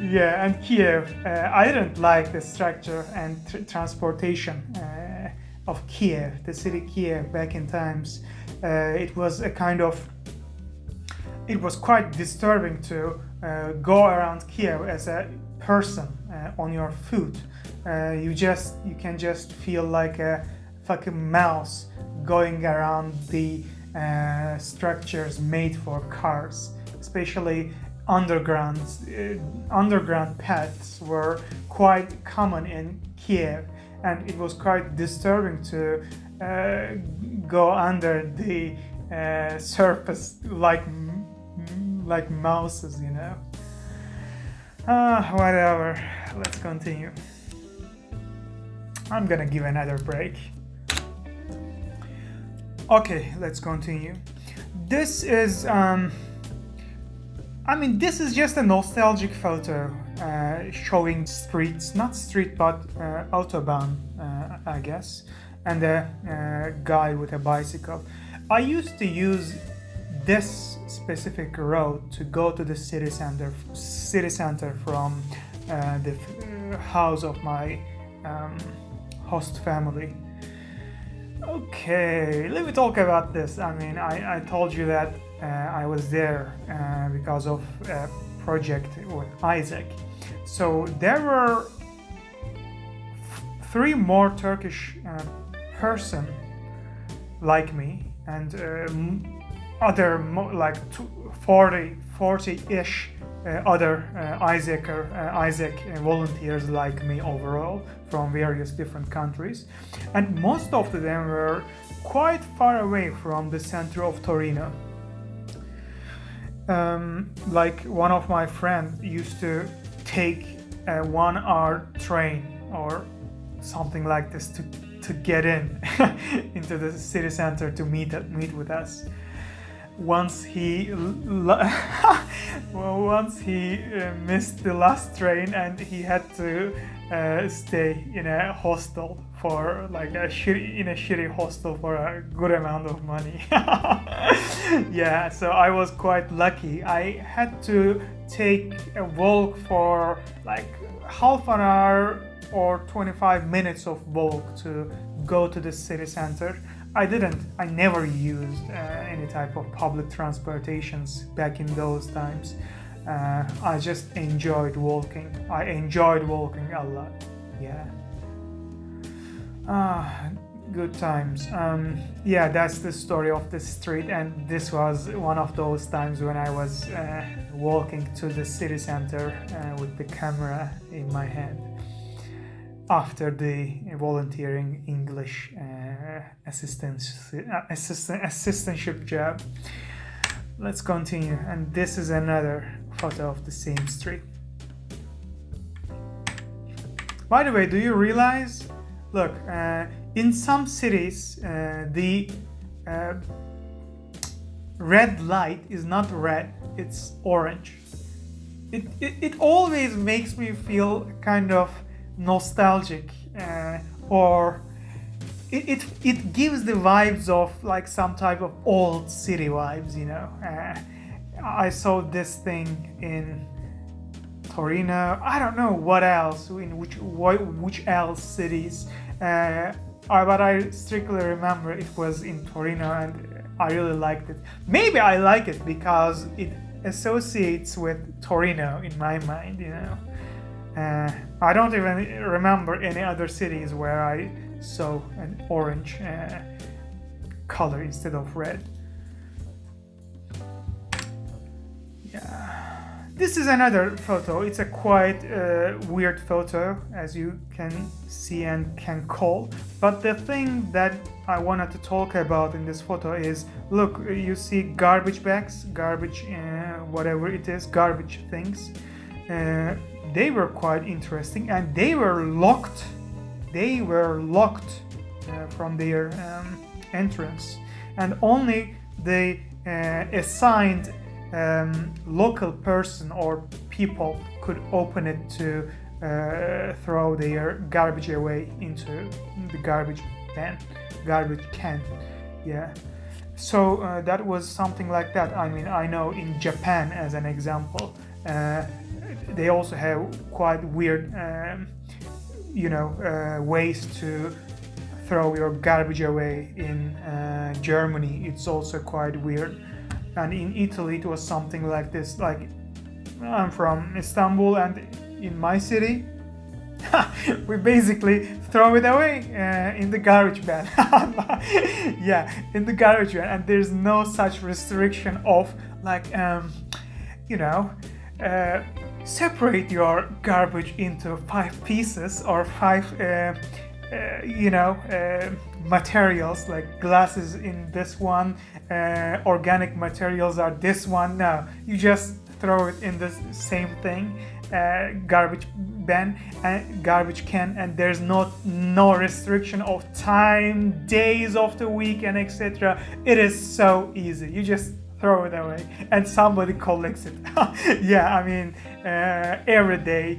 Speaker 1: Yeah, and Kiev, I didn't like the structure and transportation of Kiev, the city Kiev back in times. It was quite disturbing to go around Kiev as a person on your foot. You can just feel like a fucking mouse going around the structures made for cars, especially underground paths were quite common in Kiev, and it was quite disturbing to go under the surface like mouses, whatever, let's continue. I'm gonna give another break. Okay, let's continue. This is this is just a nostalgic photo showing streets, not street but autobahn, I guess, and a guy with a bicycle. I used to use this specific road to go to the city center from the house of my host family. Okay, let me talk about this. I told you that I was there because of a project with Isaac. So there were 3 more Turkish person like me, and other like 40-ish other Isaac volunteers like me overall from various different countries, and most of them were quite far away from the center of Torino. Like one of my friends used to take a 1-hour train or something like this to get in into the city center to meet with us. Once he missed the last train, and he had to stay in a hostel for like a shitty hostel for a good amount of money. Yeah, so I was quite lucky. I had to take a walk for like half an hour or 25 minutes of walk to go to the city center. I never used any type of public transportations back in those times. I just enjoyed walking. I enjoyed walking a lot. Yeah. Good times. Yeah, that's the story of the street, and this was one of those times when I was walking to the city center with the camera in my hand after the volunteering English assistantship job. Let's continue, and this is another photo of the same street. By the way, do you realize, look, in some cities the red light is not red, it's orange. It always makes me feel kind of nostalgic, or it gives the vibes of like some type of old city vibes, you know. I saw this thing in Torino. I don't know what else, in which else cities, but I strictly remember it was in Torino, and I really liked it. Maybe I like it because it associates with Torino in my mind, you know. I don't even remember any other cities where I saw an orange color instead of red. Yeah, this is another photo. It's a quite weird photo, as you can see and can call. But the thing that I wanted to talk about in this photo is, look, you see garbage bags, garbage, whatever it is, garbage things. They were quite interesting, and they were locked. They were locked from their entrance, and only the assigned local person or people could open it to throw their garbage away into the garbage can. Yeah. So that was something like that. I mean, I know in Japan, as an example, they also have quite weird, ways to throw your garbage away. In Germany, it's also quite weird. And in Italy, it was something like this. Like, I'm from Istanbul, and in my city, we basically throw it away in the garbage bin. Yeah, in the garbage bin, and there's no such restriction of like, separate your garbage into 5 pieces or 5, materials, like glasses in this one, organic materials are this one. No, you just throw it in the same thing, garbage bin and garbage can, and there's no restriction of time, days of the week, and etc. It is so easy. You just throw it away and somebody collects it. Yeah, I mean, every day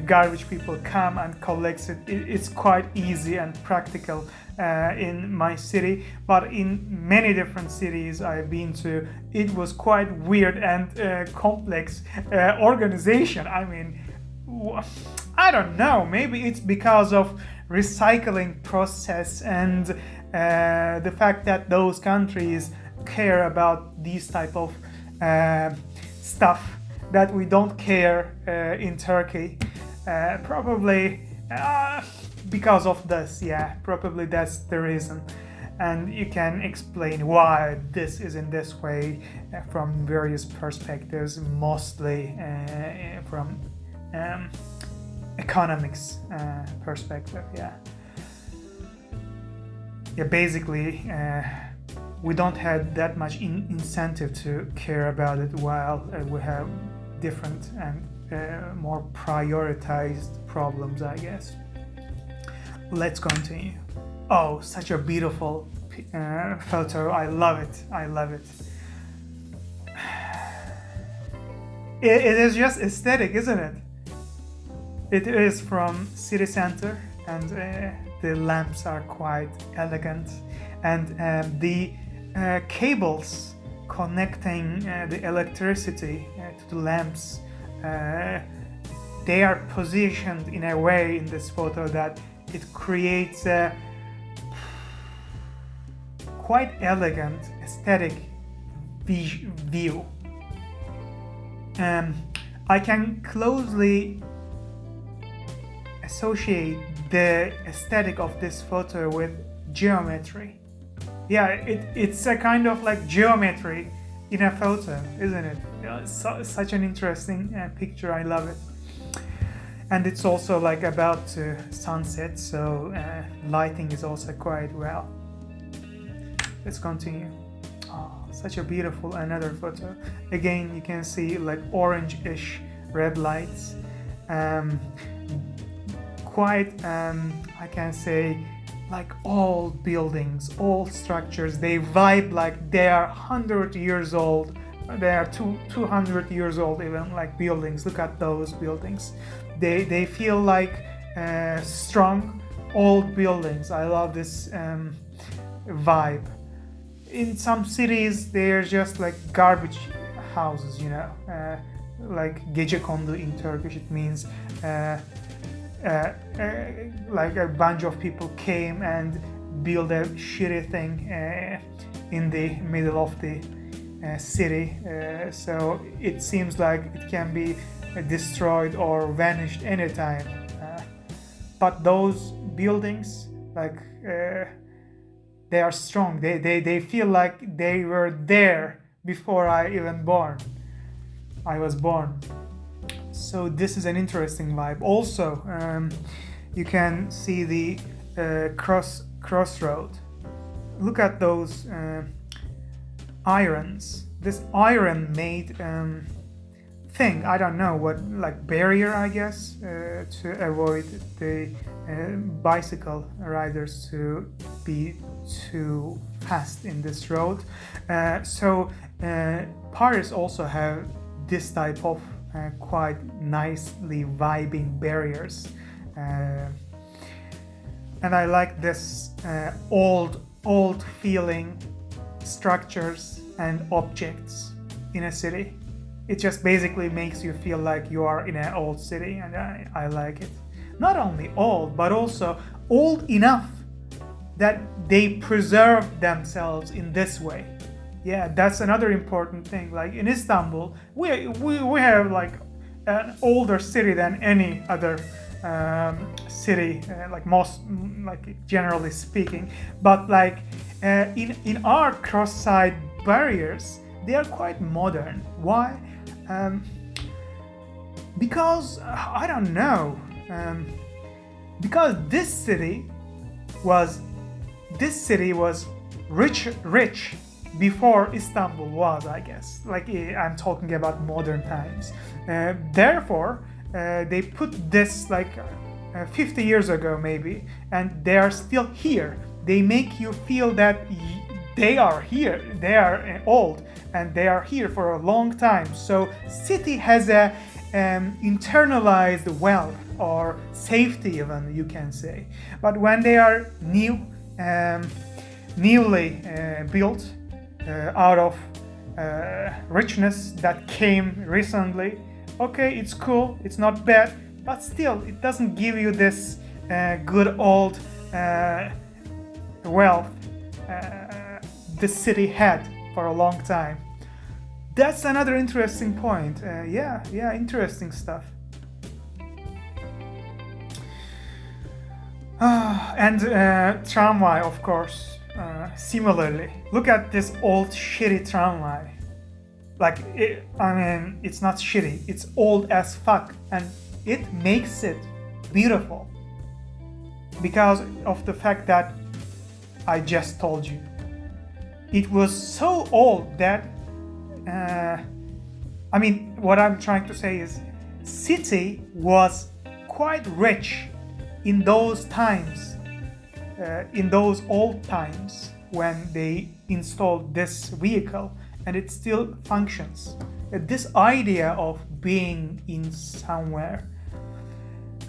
Speaker 1: garbage people come and collects it. It's quite easy and practical in my city, but in many different cities I've been to, it was quite weird and complex organization. I mean, I don't know, maybe it's because of recycling process and the fact that those countries care about these type of stuff that we don't care in Turkey. Probably because of this. Yeah, probably that's the reason. And you can explain why this is in this way from various perspectives, mostly from economics perspective. Yeah, basically we don't have that much incentive to care about it, while we have different and more prioritized problems, I guess. Let's continue. Oh, such a beautiful photo. I love it. It is just aesthetic, isn't it? It is from city center, and the lamps are quite elegant, and the cables connecting the electricity to the lamps they are positioned in a way in this photo that it creates a quite elegant aesthetic view. I can closely associate the aesthetic of this photo with geometry. Yeah, it's a kind of like geometry in a photo, isn't it? It's such an interesting picture. I love it. And it's also like about to sunset, so lighting is also quite well. Let's continue. Oh, such a beautiful another photo. Again, you can see like orange-ish red lights. Quite, I can say, like old buildings, old structures. They vibe like they are 100 years old. They are 200 years old even, like buildings. Look at those buildings. They feel like strong old buildings. I love this vibe. In some cities, they're just like garbage houses, you know, like gecekondu in Turkish. It means like a bunch of people came and built a shitty thing in the middle of the city. So it seems like it can be destroyed or vanished anytime. But those buildings, like they are strong. They feel like they were there before I was born. So this is an interesting vibe. Also, you can see the crossroad. Look at those irons. This iron made thing, I don't know what, like barrier, I guess, to avoid the bicycle riders to be too fast in this road. So Paris also have this type of quite nicely vibing barriers, and I like this old feeling structures and objects in a city. It just basically makes you feel like you are in an old city, and I like it. Not only old, but also old enough that they preserve themselves in this way. Yeah, that's another important thing. Like in Istanbul, we have like an older city than any other city, like most, like generally speaking. But like in our cross-side barriers, they are quite modern. Why? Because I don't know. Because this city was rich before Istanbul was, I guess. Like I'm talking about modern times. Therefore, they put this like 50 years ago maybe, and they are still here. They make you feel that they are here. They are old, and they are here for a long time. So city has a internalized wealth or safety, even you can say. But when they are newly built out of richness that came recently, okay, it's cool, it's not bad, but still it doesn't give you this good old wealth the city had for a long time. That's another interesting point. Yeah, interesting stuff. And tramway, of course. Similarly, look at this old shitty tramway. Like, it's not shitty, it's old as fuck, and it makes it beautiful because of the fact that I just told you. It was so old that what I'm trying to say is city was quite rich in those times, in those old times when they installed this vehicle, and it still functions. This idea of being in somewhere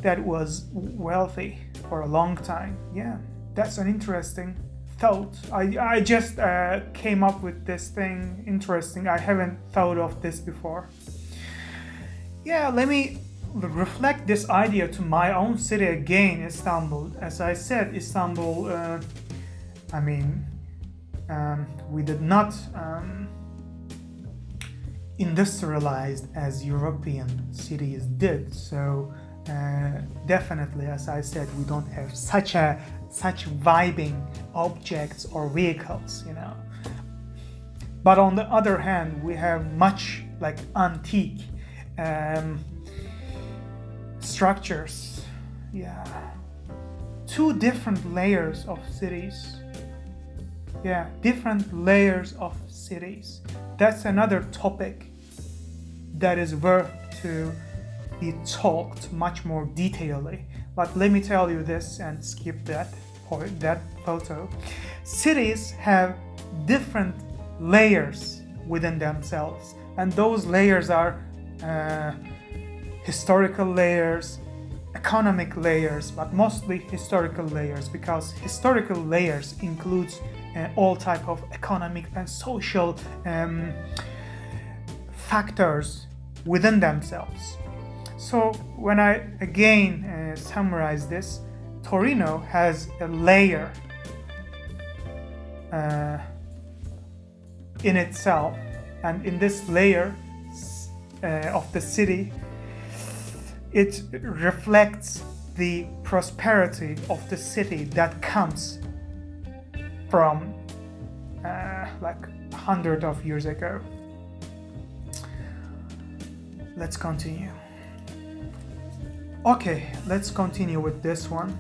Speaker 1: that was wealthy for a long time, yeah, that's an interesting thought. I just came up with this thing interesting. I haven't thought of this before. Yeah, let me reflect this idea to my own city again, Istanbul. As I said, Istanbul, we did not industrialized as European cities did. So definitely, as I said, we don't have such vibing objects or vehicles, But on the other hand, we have much like antique structures. Yeah. Two different layers of cities. Yeah, different layers of cities. That's another topic that is worth to be talked much more detailedly. But let me tell you this and skip that photo. Cities have different layers within themselves, and those layers are historical layers, economic layers, but mostly historical layers, because historical layers includes all type of economic and social factors within themselves. So when I again summarize this, Torino has a layer in itself, and in this layer of the city, it reflects the prosperity of the city that comes from like 100 of years ago. Let's continue. Okay, let's continue with this one.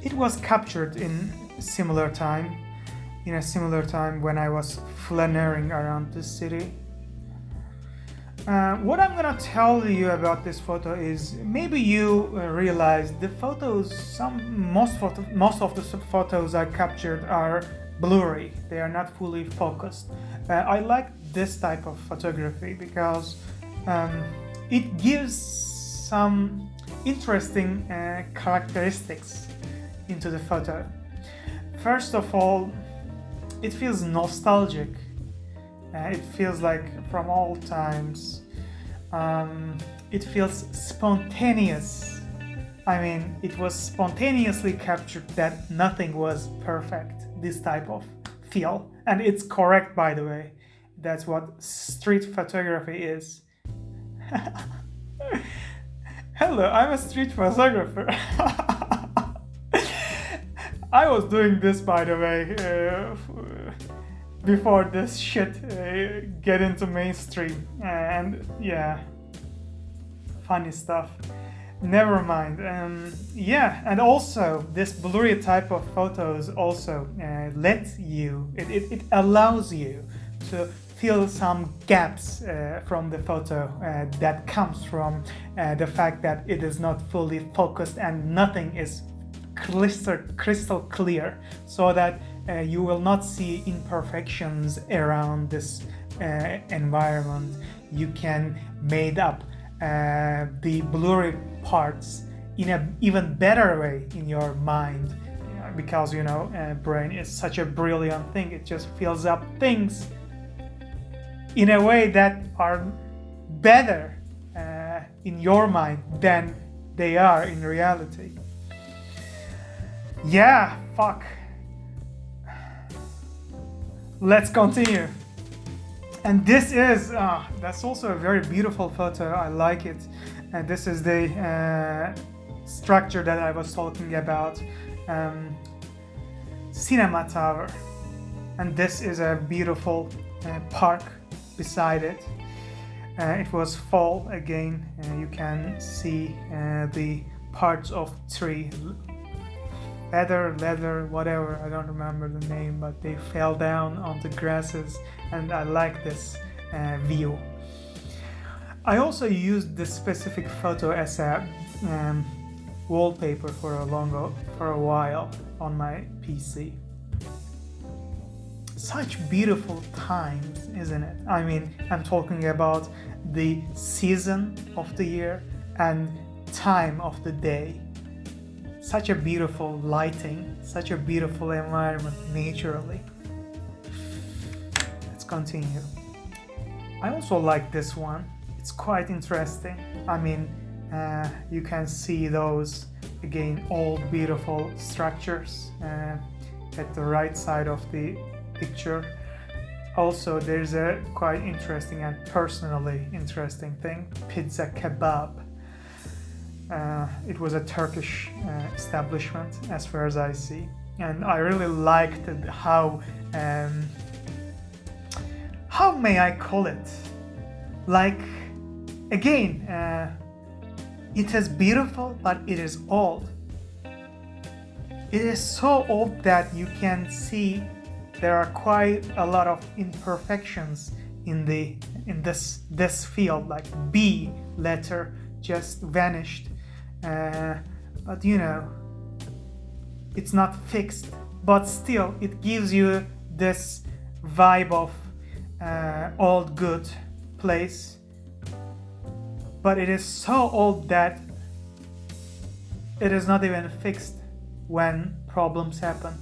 Speaker 1: It was captured in a similar time when I was flaneuring around the city. What I'm gonna tell you about this photo is, maybe you realize the photos, most of the photos I captured are blurry. They are not fully focused. I like this type of photography because it gives some interesting characteristics into the photo. First of all, it feels nostalgic. It feels like from old times. It feels spontaneous. I mean, it was spontaneously captured that nothing was perfect, this type of feel. And it's correct, by the way. That's what street photography is. Hello, I'm a street photographer. I was doing this, by the way, before this shit get into mainstream, and yeah, funny stuff. Never mind. And also this blurry type of photos also lets you, it allows you to fill some gaps from the photo that comes from the fact that it is not fully focused and nothing is crystal clear, so that you will not see imperfections around this environment. You can make up the blurry parts in an even better way in your mind, because brain is such a brilliant thing. It just fills up things in a way that are better in your mind than they are in reality. Yeah, fuck. Let's continue. And this is, that's also a very beautiful photo. I like it. And this is the structure that I was talking about, Cinema Tower. And this is a beautiful park beside it. It was fall again. You can see the parts of tree, leather, whatever, I don't remember the name, but they fell down onto grasses, and I like this view. I also used this specific photo as a wallpaper for a while on my PC. Such beautiful times, isn't it? I mean, I'm talking about the season of the year and time of the day. Such a beautiful lighting, such a beautiful environment naturally. Let's continue. I also like this one. It's quite interesting. I mean, You can see those, again, old beautiful structures at the right side of the picture. Also, there's a quite interesting and personally interesting thing, pizza kebab. It was a Turkish establishment, as far as I see, and I really liked how may I call it? Like, again, it is beautiful, but it is old. It is so old that you can see there are quite a lot of imperfections in this field, like B letter just vanished. But it's not fixed, but still it gives you this vibe of old good place. But it is so old that it is not even fixed when problems happen.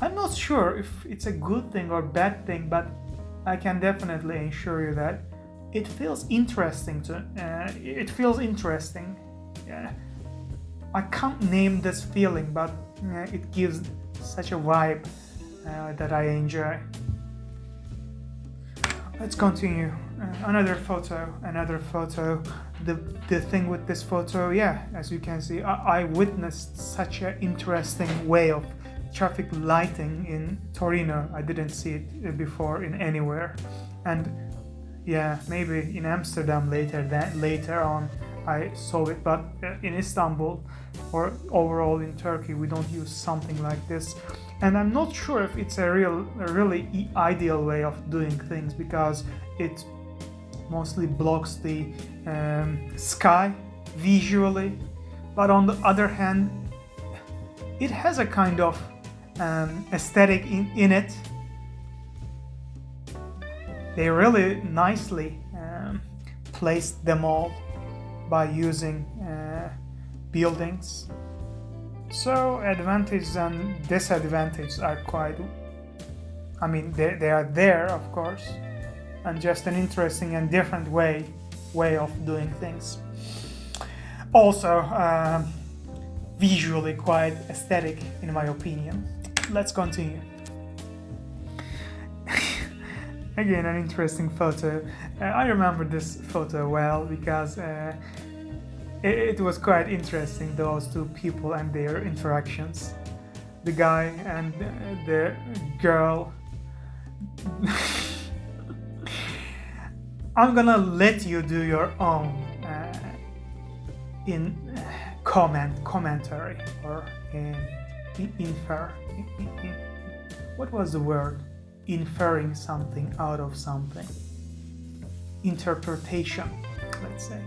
Speaker 1: I'm not sure if it's a good thing or bad thing, but I can definitely assure you that it feels interesting. Yeah. I can't name this feeling, but it gives such a vibe that I enjoy. Let's continue. Another photo. The thing with this photo, yeah, as you can see, I witnessed such an interesting way of traffic lighting in Torino. I didn't see it before in anywhere, and yeah, maybe in Amsterdam later on I saw it, but in Istanbul or overall in Turkey we don't use something like this, and I'm not sure if it's a really ideal way of doing things, because it mostly blocks the sky visually, but on the other hand it has a kind of aesthetic in it. They really nicely placed them all by using buildings. So advantages and disadvantages are they are there, of course, and just an interesting and different way of doing things. Also visually quite aesthetic in my opinion. Let's continue. Again, an interesting photo. I remember this photo well because it was quite interesting, those two people and their interactions. The guy and the girl. I'm gonna let you do your own commentary or infer. What was the word? Inferring something out of something. Interpretation, let's say.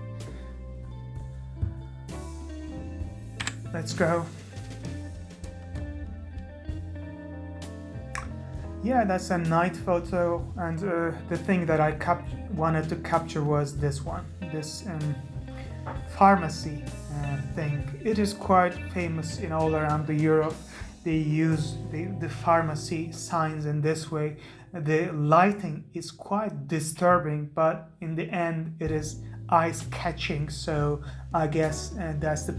Speaker 1: Let's go. Yeah, that's a night photo, and the thing that I wanted to capture was this one, this pharmacy thing. It is quite famous in all around the Europe. They use the pharmacy signs in this way. The lighting is quite disturbing, but in the end it is eye-catching, so I guess that's the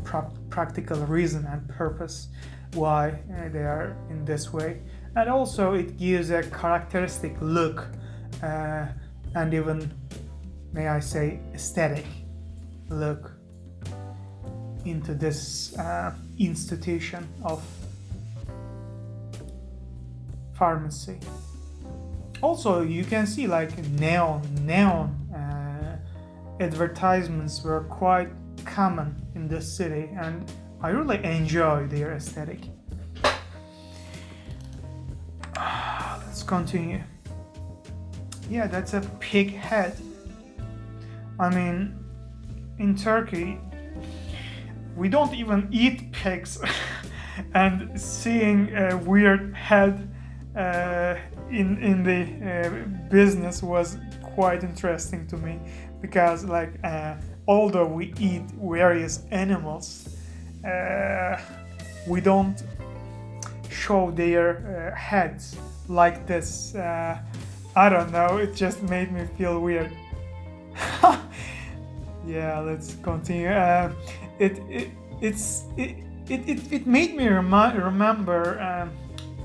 Speaker 1: practical reason and purpose why they are in this way. And also it gives a characteristic look and even, may I say, aesthetic look into this institution of pharmacy. Also, you can see like neon advertisements were quite common in this city, and I really enjoy their aesthetic. Let's continue. Yeah, that's a pig head. I mean, in Turkey, we don't even eat pigs, and seeing a weird head in the business was quite interesting to me, because although we eat various animals, we don't show their heads like this. I don't know, it just made me feel weird. Yeah, let's continue. It it it's it made me remember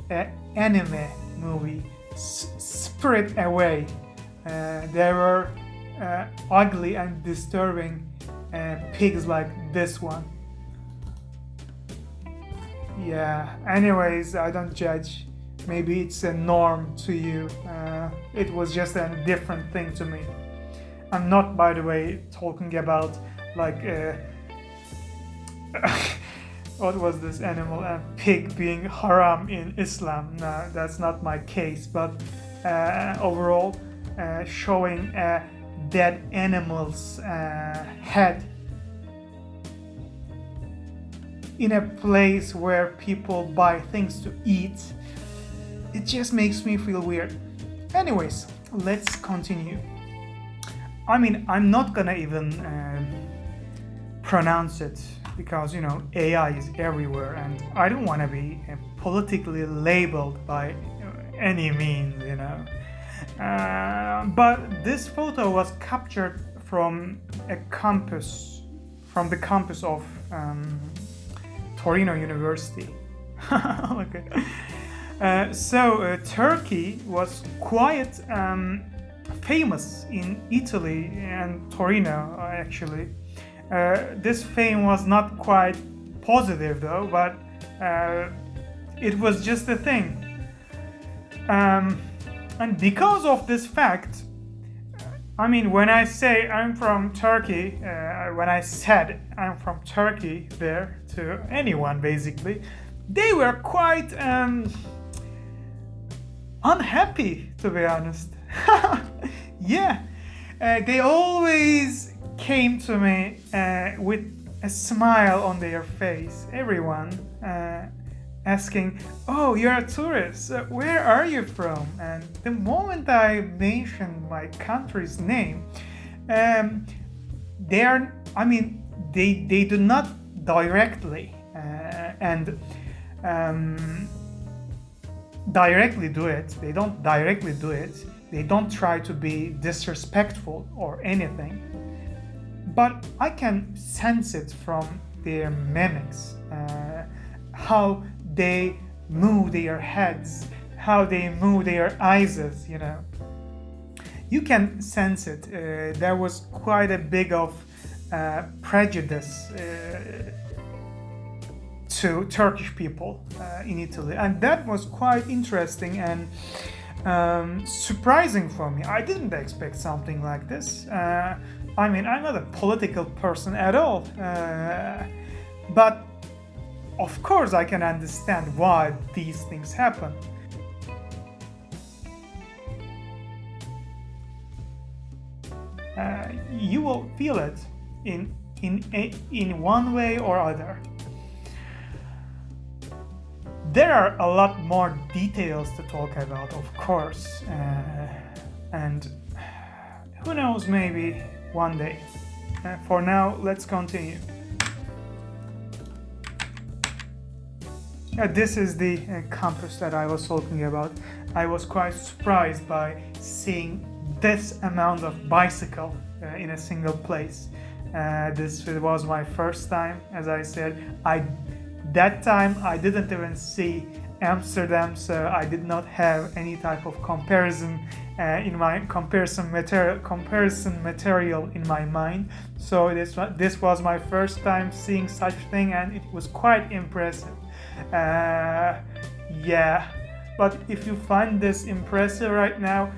Speaker 1: an anime movie, Spirit Away. There were ugly and disturbing pigs like this one. Yeah. Anyways, I don't judge. Maybe it's a norm to you. It was just a different thing to me. I'm not, by the way, talking about like what was this animal? A pig being haram in Islam. No, that's not my case. But overall, showing a dead animal's head in a place where people buy things to eat, it just makes me feel weird. Anyways, let's continue. I mean, I'm not gonna even pronounce it because AI is everywhere, and I don't want to be politically labeled by any means. But this photo was captured from from the campus of Torino University. Okay. So Turkey was quite famous in Italy and Torino, actually. This fame was not quite positive though, but it was just a thing. And because of this fact, I mean, when I say I'm from Turkey, when I said I'm from Turkey there to anyone basically, they were quite unhappy, to be honest. Yeah, they always came to me with a smile on their face. Everyone asking, "Oh, you're a tourist. Where are you from?" And the moment I mentioned my country's name, they are. I mean, they do not directly and directly do it. They don't directly do it. They don't try to be disrespectful or anything. But I can sense it from their mimics, how they move their heads, how they move their eyes. You can sense it. There was quite a big of prejudice to Turkish people in Italy, and that was quite interesting and surprising for me. I didn't expect something like this. I mean, I'm not a political person at all, but of course I can understand why these things happen. You will feel it in one way or other. There are a lot more details to talk about, of course, and who knows, maybe one day. For now, let's continue. This is the campus that I was talking about. I was quite surprised by seeing this amount of bicycle in a single place. This was my first time, as I said. That time I didn't even see Amsterdam, so I did not have any type of comparison in my comparison material in my mind. So this was my first time seeing such thing, and it was quite impressive. Yeah, but if you find this impressive right now,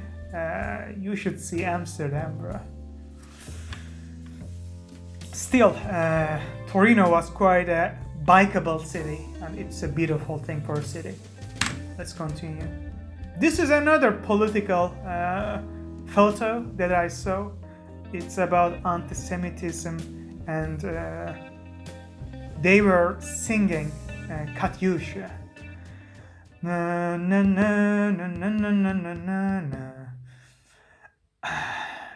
Speaker 1: you should see Amsterdam, bro. Still, Torino was quite a bikeable city, and it's a beautiful thing for a city. Let's continue. This is another political photo that I saw. It's about anti-Semitism, and they were singing Katyusha. Na na na na na na na na na.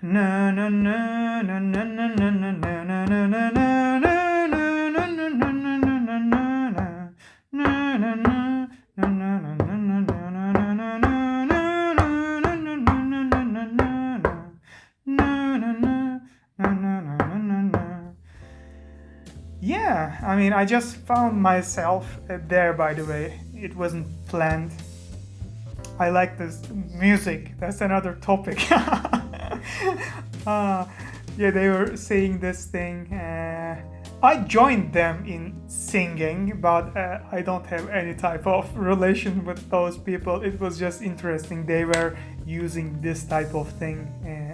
Speaker 1: Na na na na na na na na na na na na. mean, I just found myself there, by the way. It wasn't planned. I like this music. That's another topic. Yeah, they were saying this thing. I joined them in singing, but I don't have any type of relation with those people. It was just interesting. They were using this type of thing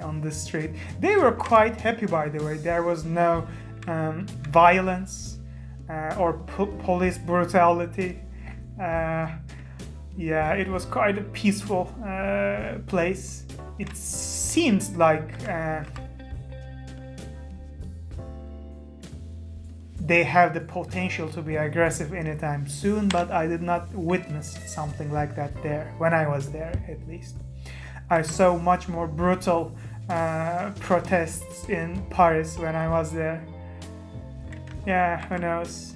Speaker 1: on the street. They were quite happy, by the way. There was no violence or police brutality. Yeah, it was quite a peaceful place. It seems like they have the potential to be aggressive anytime soon, but I did not witness something like that there, when I was there at least. I saw much more brutal protests in Paris when I was there. Yeah, who knows.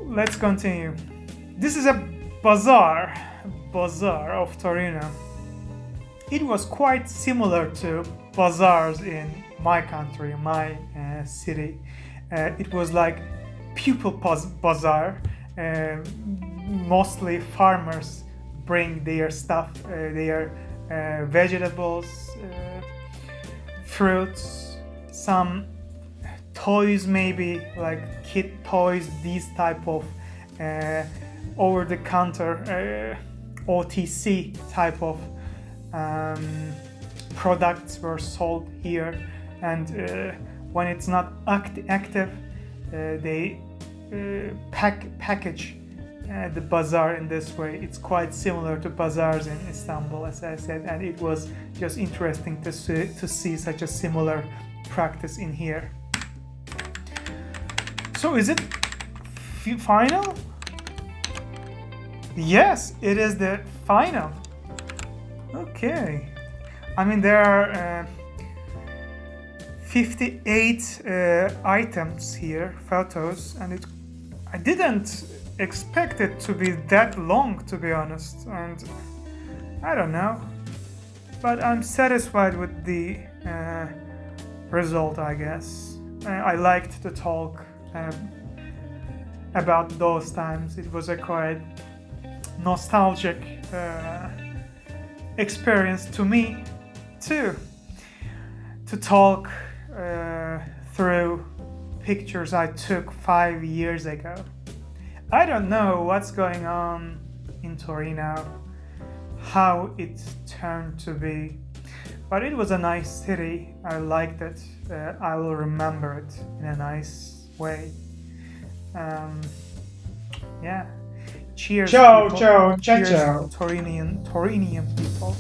Speaker 1: Let's continue. This is a bazaar of Torino. It was quite similar to bazaars in my country, my city. It was like people bazaar. Mostly farmers bring their stuff, their vegetables, fruits, some toys, maybe like kid toys, these type of over-the-counter OTC type of products were sold here. And when it's not active, they package the bazaar in this way. It's quite similar to bazaars in Istanbul, as I said, and it was just interesting to see such a similar practice in here. So is it final? Yes, it is the final. Okay. I mean, there are 58 items here, photos, and I didn't expect it to be that long, to be honest, and I don't know, but I'm satisfied with the result, I guess. I liked to talk about those times. It was a quite nostalgic experience to me too, to talk through pictures I took 5 years ago. I don't know what's going on in Torino, how it turned to be, but it was a nice city. I liked it. I will remember it in a nice way. Yeah. Cheers.
Speaker 2: Ciao,
Speaker 1: people.
Speaker 2: ciao, ciao,
Speaker 1: Cheers,
Speaker 2: ciao.
Speaker 1: Torinian people.